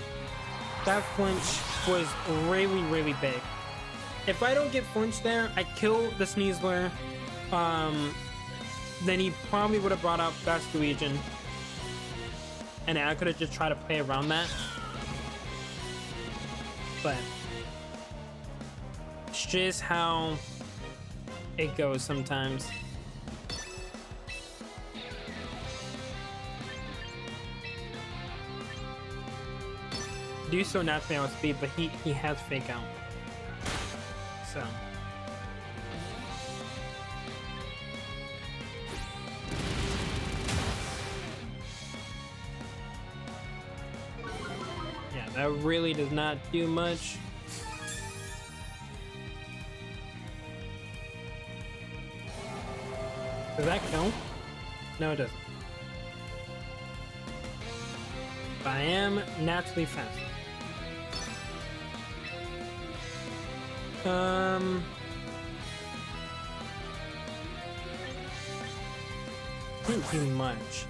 was really, really big. If I don't get flinched there, I kill the Sneasler. Then he probably would have brought out Fast Legion, and I could have just tried to play around that. But it's just how it goes sometimes. Do so naturally on speed, but he has Fake Out. So yeah, that really does not do much. Does that kill? No, it doesn't. But I am naturally fast. Didn't do much.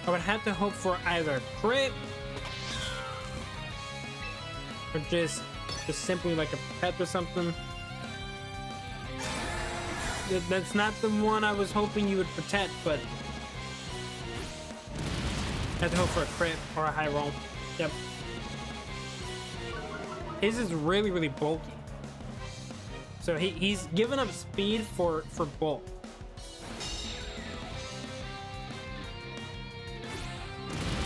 I would have to hope for either crit or just simply like a pet or something. That's not the one I was hoping you would protect, but I have to hope for a crit or a high roll. Yep. His is really, really bulky. So he's given up speed for bulk.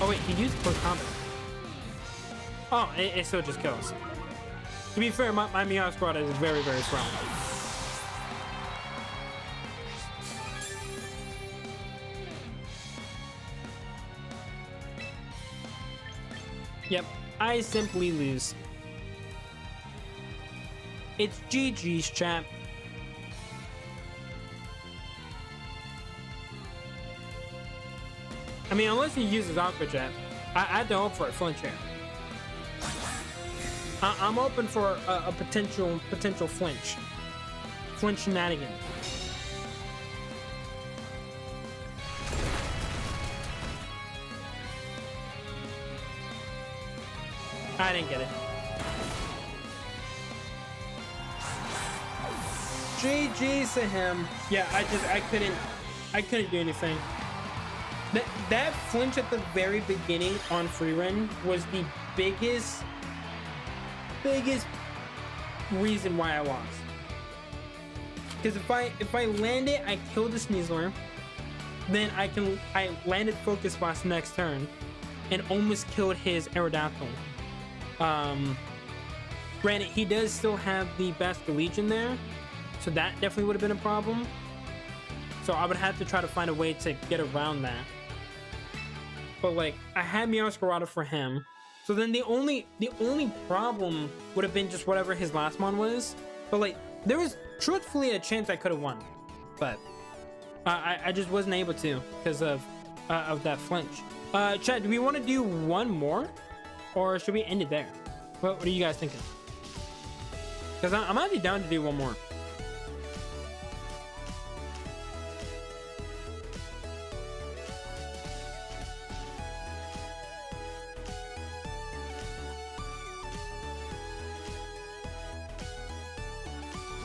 Oh wait, he used close combat. Oh, it still just kills. To be fair, my Meow squad is very, very strong. Yep, I simply lose. It's GG's, chat. I mean, unless he uses Aqua Jet, I had to hope for a flinch here. I'm open for a potential flinch. Flinch shenanigans. I didn't get it. GG's to him. Yeah, I couldn't do anything. That flinch at the very beginning on free run was the biggest reason why I lost. Because if I land it, I kill the Sneasler, then I landed Focus Blast next turn and almost killed his Aerodactyl. Granted, he does still have the Bastard Legion there, so that definitely would have been a problem. So I would have to try to find a way to get around that. But like, I had Meowscarada for him, so then the only problem would have been just whatever his last mon was. But like, there was truthfully a chance I could have won, but I just wasn't able to because of that flinch. Chat, do we want to do one more, or should we end it there? What are you guys thinking? Because I'm actually down to do one more.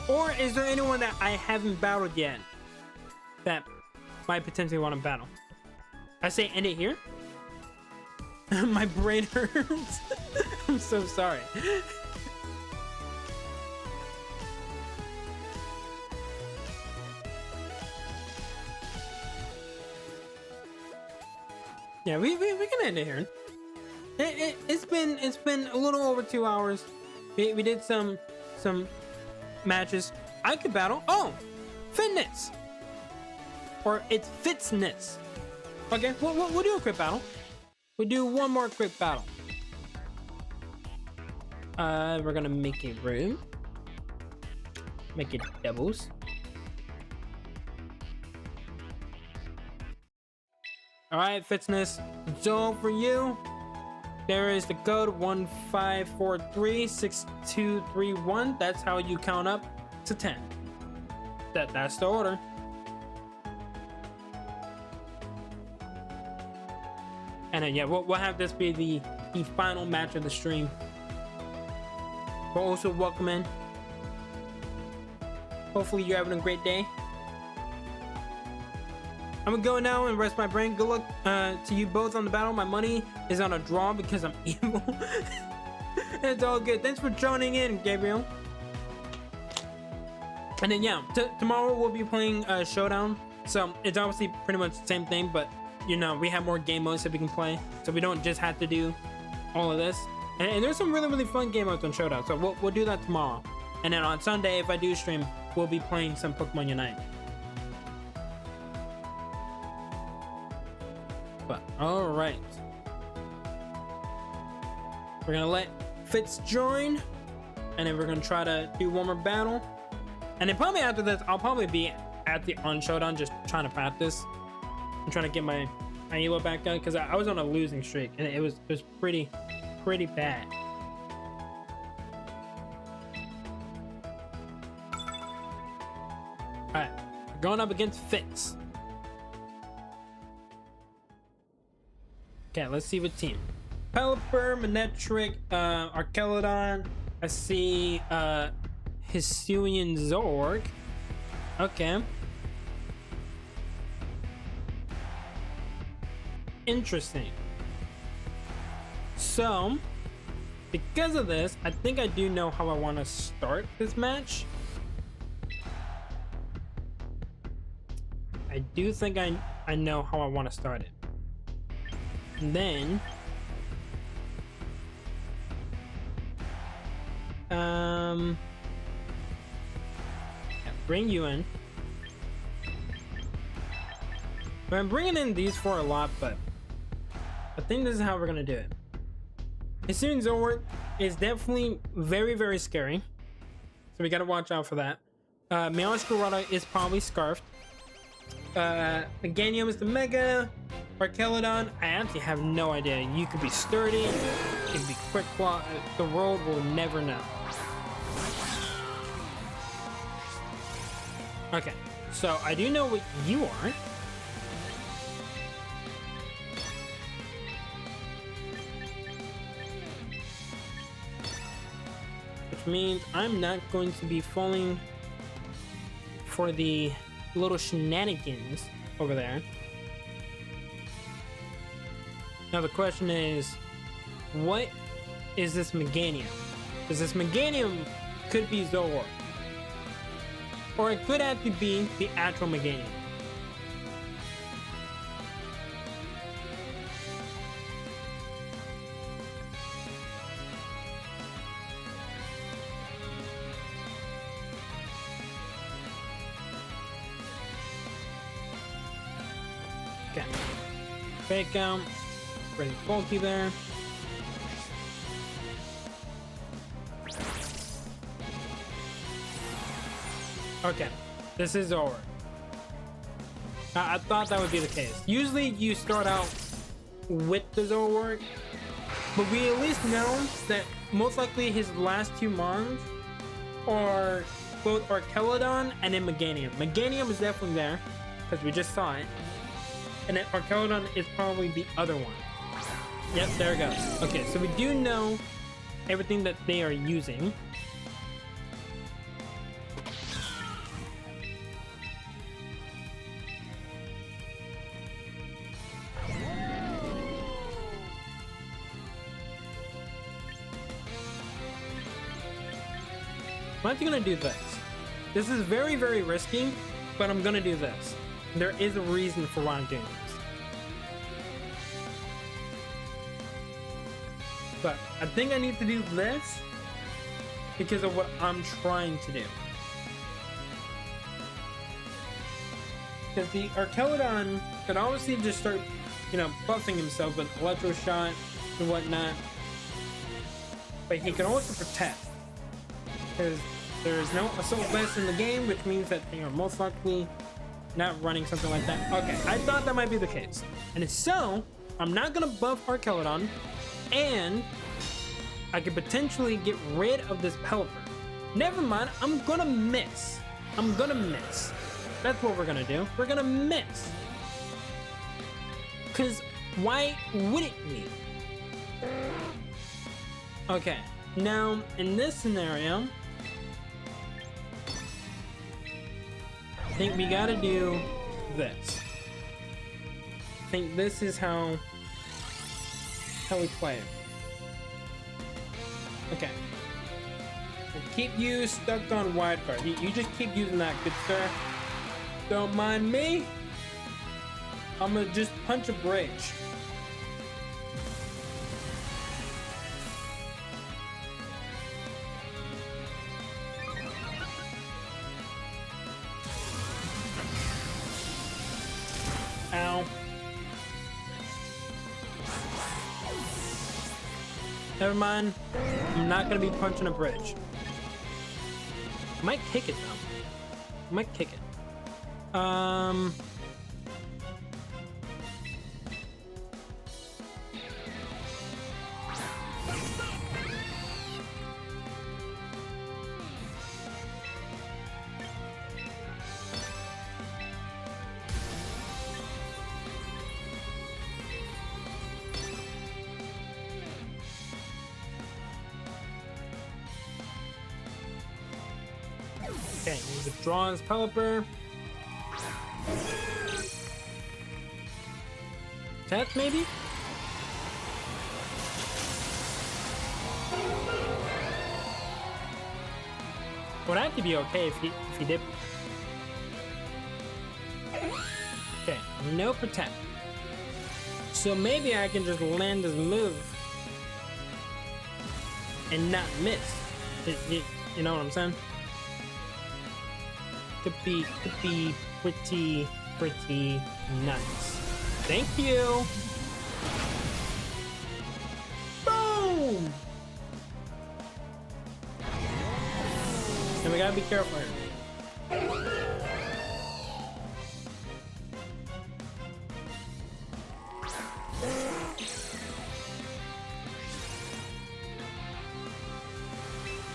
Or is there anyone that I haven't battled yet that might potentially want to battle? I say end it here. My brain hurts. I'm so sorry. Yeah, we can end it here. It's been a little over 2 hours. We did some matches. I could battle. Oh, fitness, or it's fitness. Okay, we'll do a quick battle. We'll do one more quick battle. We're gonna make a room. Make it doubles. All right, fitness. So for you, there is the code 15436231. That's how you count up to 10. That's the order. And then yeah, we'll have this be the final match of the stream. We'll also welcome in. Hopefully you're having a great day. I'm gonna go now and rest my brain. Good luck to you both on the battle. My money is on a draw because I'm evil. It's all good. Thanks for joining in, Gabriel. And then yeah, tomorrow we'll be playing Showdown. So it's obviously pretty much the same thing, but you know, we have more game modes that we can play, so we don't just have to do all of this. And there's some really fun game modes on Showdown, so we'll do that tomorrow. And then on Sunday, if I do stream, we'll be playing some Pokemon Unite. But all right, we're gonna let Fitz join, and then we're gonna try to do one more battle. And then probably after this, I'll probably be at the on Showdown just trying to practice. I'm trying to get my elo back up because I was on a losing streak and it was pretty bad. All right, going up against Fitz. Okay, let's see what team. Pelipper, Manectric, Archelodon. I see Hisuian Zorg. Okay. Interesting. So, because of this, I think I do know how I want to start this match. I do think I know how I want to start it. And then bring you in. I'm bringing in these four a lot, but I think this is how we're gonna do it. Hisuian Zorg is definitely very scary, so we gotta watch out for that. Meowscarada is probably scarfed. Meganium is the Mega. Archelodon, I actually have no idea. You could be sturdy, you could be quick claw. The world will never know. Okay, so I do know what you are. Which means I'm not going to be falling for the little shenanigans over there. Now the question is, what is this Meganium? Because this Meganium could be Zoroark, or it could actually be the actual Meganium. Fake out. Pretty bulky there. Okay, this is over. I thought that would be the case. Usually you start out with the Zoroark, but we at least know that most likely his last two Mons are both Archelodon and then Meganium. Meganium is definitely there, because we just saw it. And then Archelodon is probably the other one. Yep, there it goes. Okay, so we do know everything that they are using. I'm actually gonna do this. This is very, very risky, but I'm gonna do this. There is a reason for why I'm doing this. But I think I need to do this because of what I'm trying to do. Because the Archelodon could obviously just start, you know, buffing himself with Electro Shot and whatnot. But he can also protect. Because there is no Assault Vest in the game, which means that they are most likely not running something like that. Okay, I thought that might be the case. And if so, I'm not gonna buff Archelodon, and I could potentially get rid of this Pelipper. Never mind, I'm gonna miss. I'm gonna miss. That's what we're gonna do. We're gonna miss. Cause why wouldn't we? Okay, now in this scenario, I think we gotta do this. I think this is how we play it. Okay. We'll keep you stuck on wide guard. You just keep using that, good sir. Don't mind me. I'm gonna just punch a bridge. Ow. Never mind. I'm not gonna be punching a bridge. I might kick it though. I might kick it. Okay, he withdraws Pelipper. Attack, maybe? Would have to be okay if he did. Okay, no protect. So maybe I can just land this move and not miss. You know what I'm saying? Could be pretty nice. Thank you. Boom. And we gotta be careful here.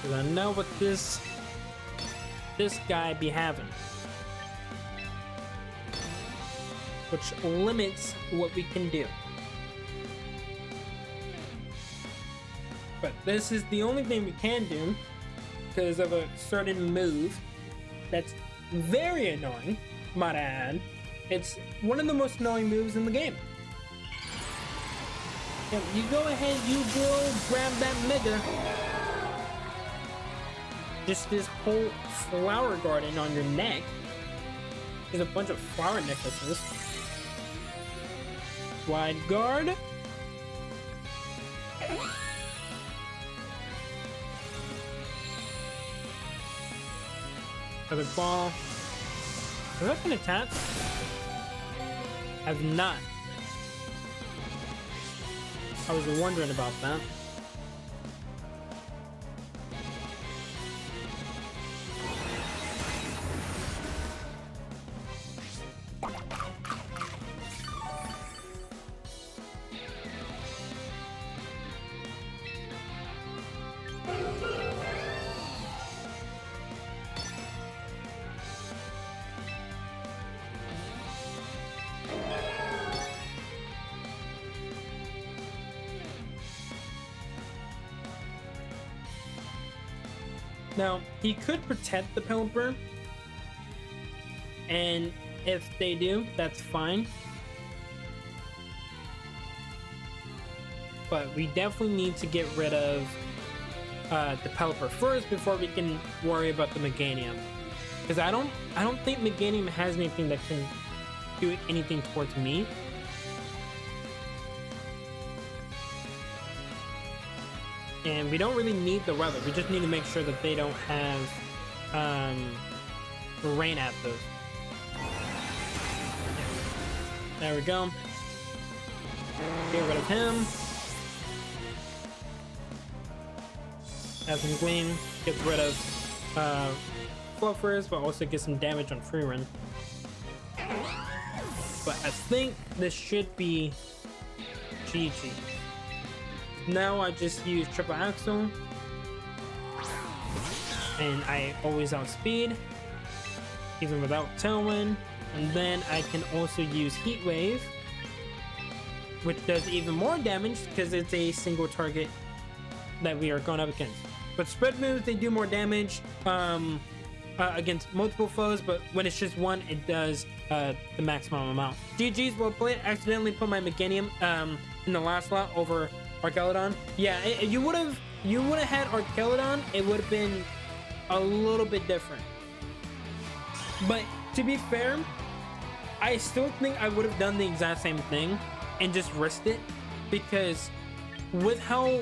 Cause I know what this guy be having, which limits what we can do. But this is the only thing we can do because of a certain move that's very annoying, might I add. It's one of the most annoying moves in the game. Yeah, you go ahead, you go grab that Mega. Just this whole flower garden on your neck. There's a bunch of flower necklaces. Wide guard. Another ball. Have I been attacked? I've not. I was wondering about that. Now, he could protect the Pelipper, and if they do, that's fine. But we definitely need to get rid of the Pelipper first before we can worry about the Meganium. Because I don't think Meganium has anything that can do anything towards me. And we don't really need the weather. We just need to make sure that they don't have rain at those. There we go. Get rid of him. Have some Gleam. Get rid of Fluffers, but also get some damage on free run. But I think this should be GG. Now I just use triple axle, and I always outspeed, even without tailwind. And then I can also use heat wave, which does even more damage because it's a single target that we are going up against. But spread moves, they do more damage against multiple foes, but when it's just one, it does the maximum amount. GG's, well played. Accidentally put my Meganium in the last slot over Archelodon. Yeah, you would have had Archelodon, it would have been a little bit different. But to be fair, I still think I would have done the exact same thing and just risked it, because with how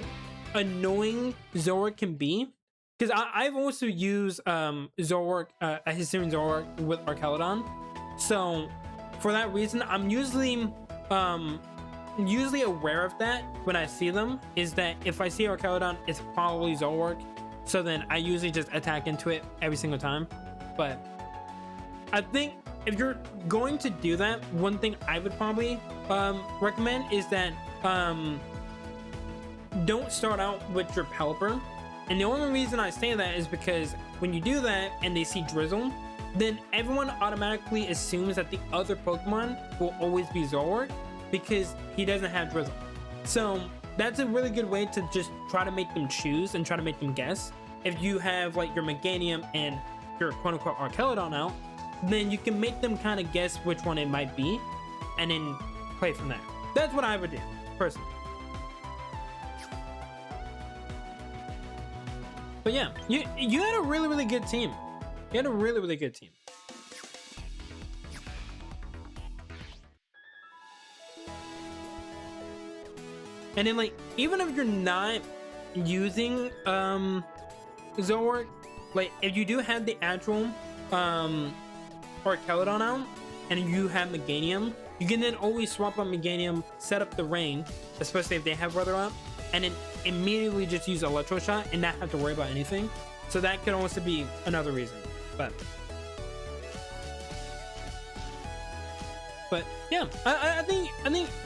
annoying Zoroark can be, because I've also used Zoroark, a Hisuian Zoroark with Archelodon, so for that reason I'm usually aware of that when I see them, is that if I see Archelodon, it's probably Zoroark, so then I usually just attack into it every single time. But I think if you're going to do that, one thing I would probably recommend is that don't start out with your Pelipper. And the only reason I say that is because when you do that and they see Drizzle, then everyone automatically assumes that the other Pokemon will always be Zoroark, because he doesn't have Drizzle. So that's a really good way to just try to make them choose and try to make them guess. If you have like your Meganium and your quote-unquote Archelodon out, then you can make them kind of guess which one it might be and then play from there. That's what I would do personally. But yeah, you had a really good team. You had a really good team. And then, like, even if you're not using Zoroark, like, if you do have the actual Archelodon out and you have Meganium, you can then always swap out Meganium, set up the rain, especially if they have weather up, and then immediately just use Electro Shot and not have to worry about anything. So that could also be another reason. But yeah, I think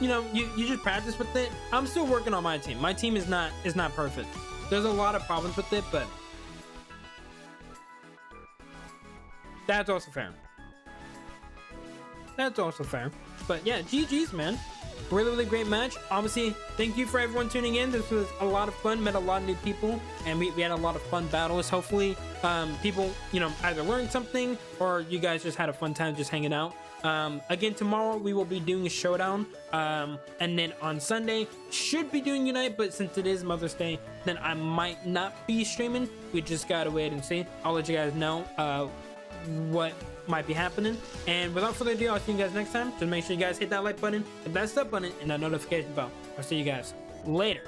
you know, you just practice with it. I'm still working on my team. My team is not perfect. There's a lot of problems with it, but that's also fair. That's also fair. But yeah, GG's, man. Really great match. Obviously, thank you for everyone tuning in. This was a lot of fun. Met a lot of new people, and we had a lot of fun battles. Hopefully, people, you know, either learned something or you guys just had a fun time just hanging out. Again, tomorrow we will be doing a showdown, and then on Sunday should be doing Unite, but since it is Mother's Day, then I might not be streaming. We just gotta wait and see. I'll let you guys know what might be happening. And without further ado, I'll see you guys next time. Just make sure you guys hit that like button, hit that sub button, and that notification bell. I'll see you guys later.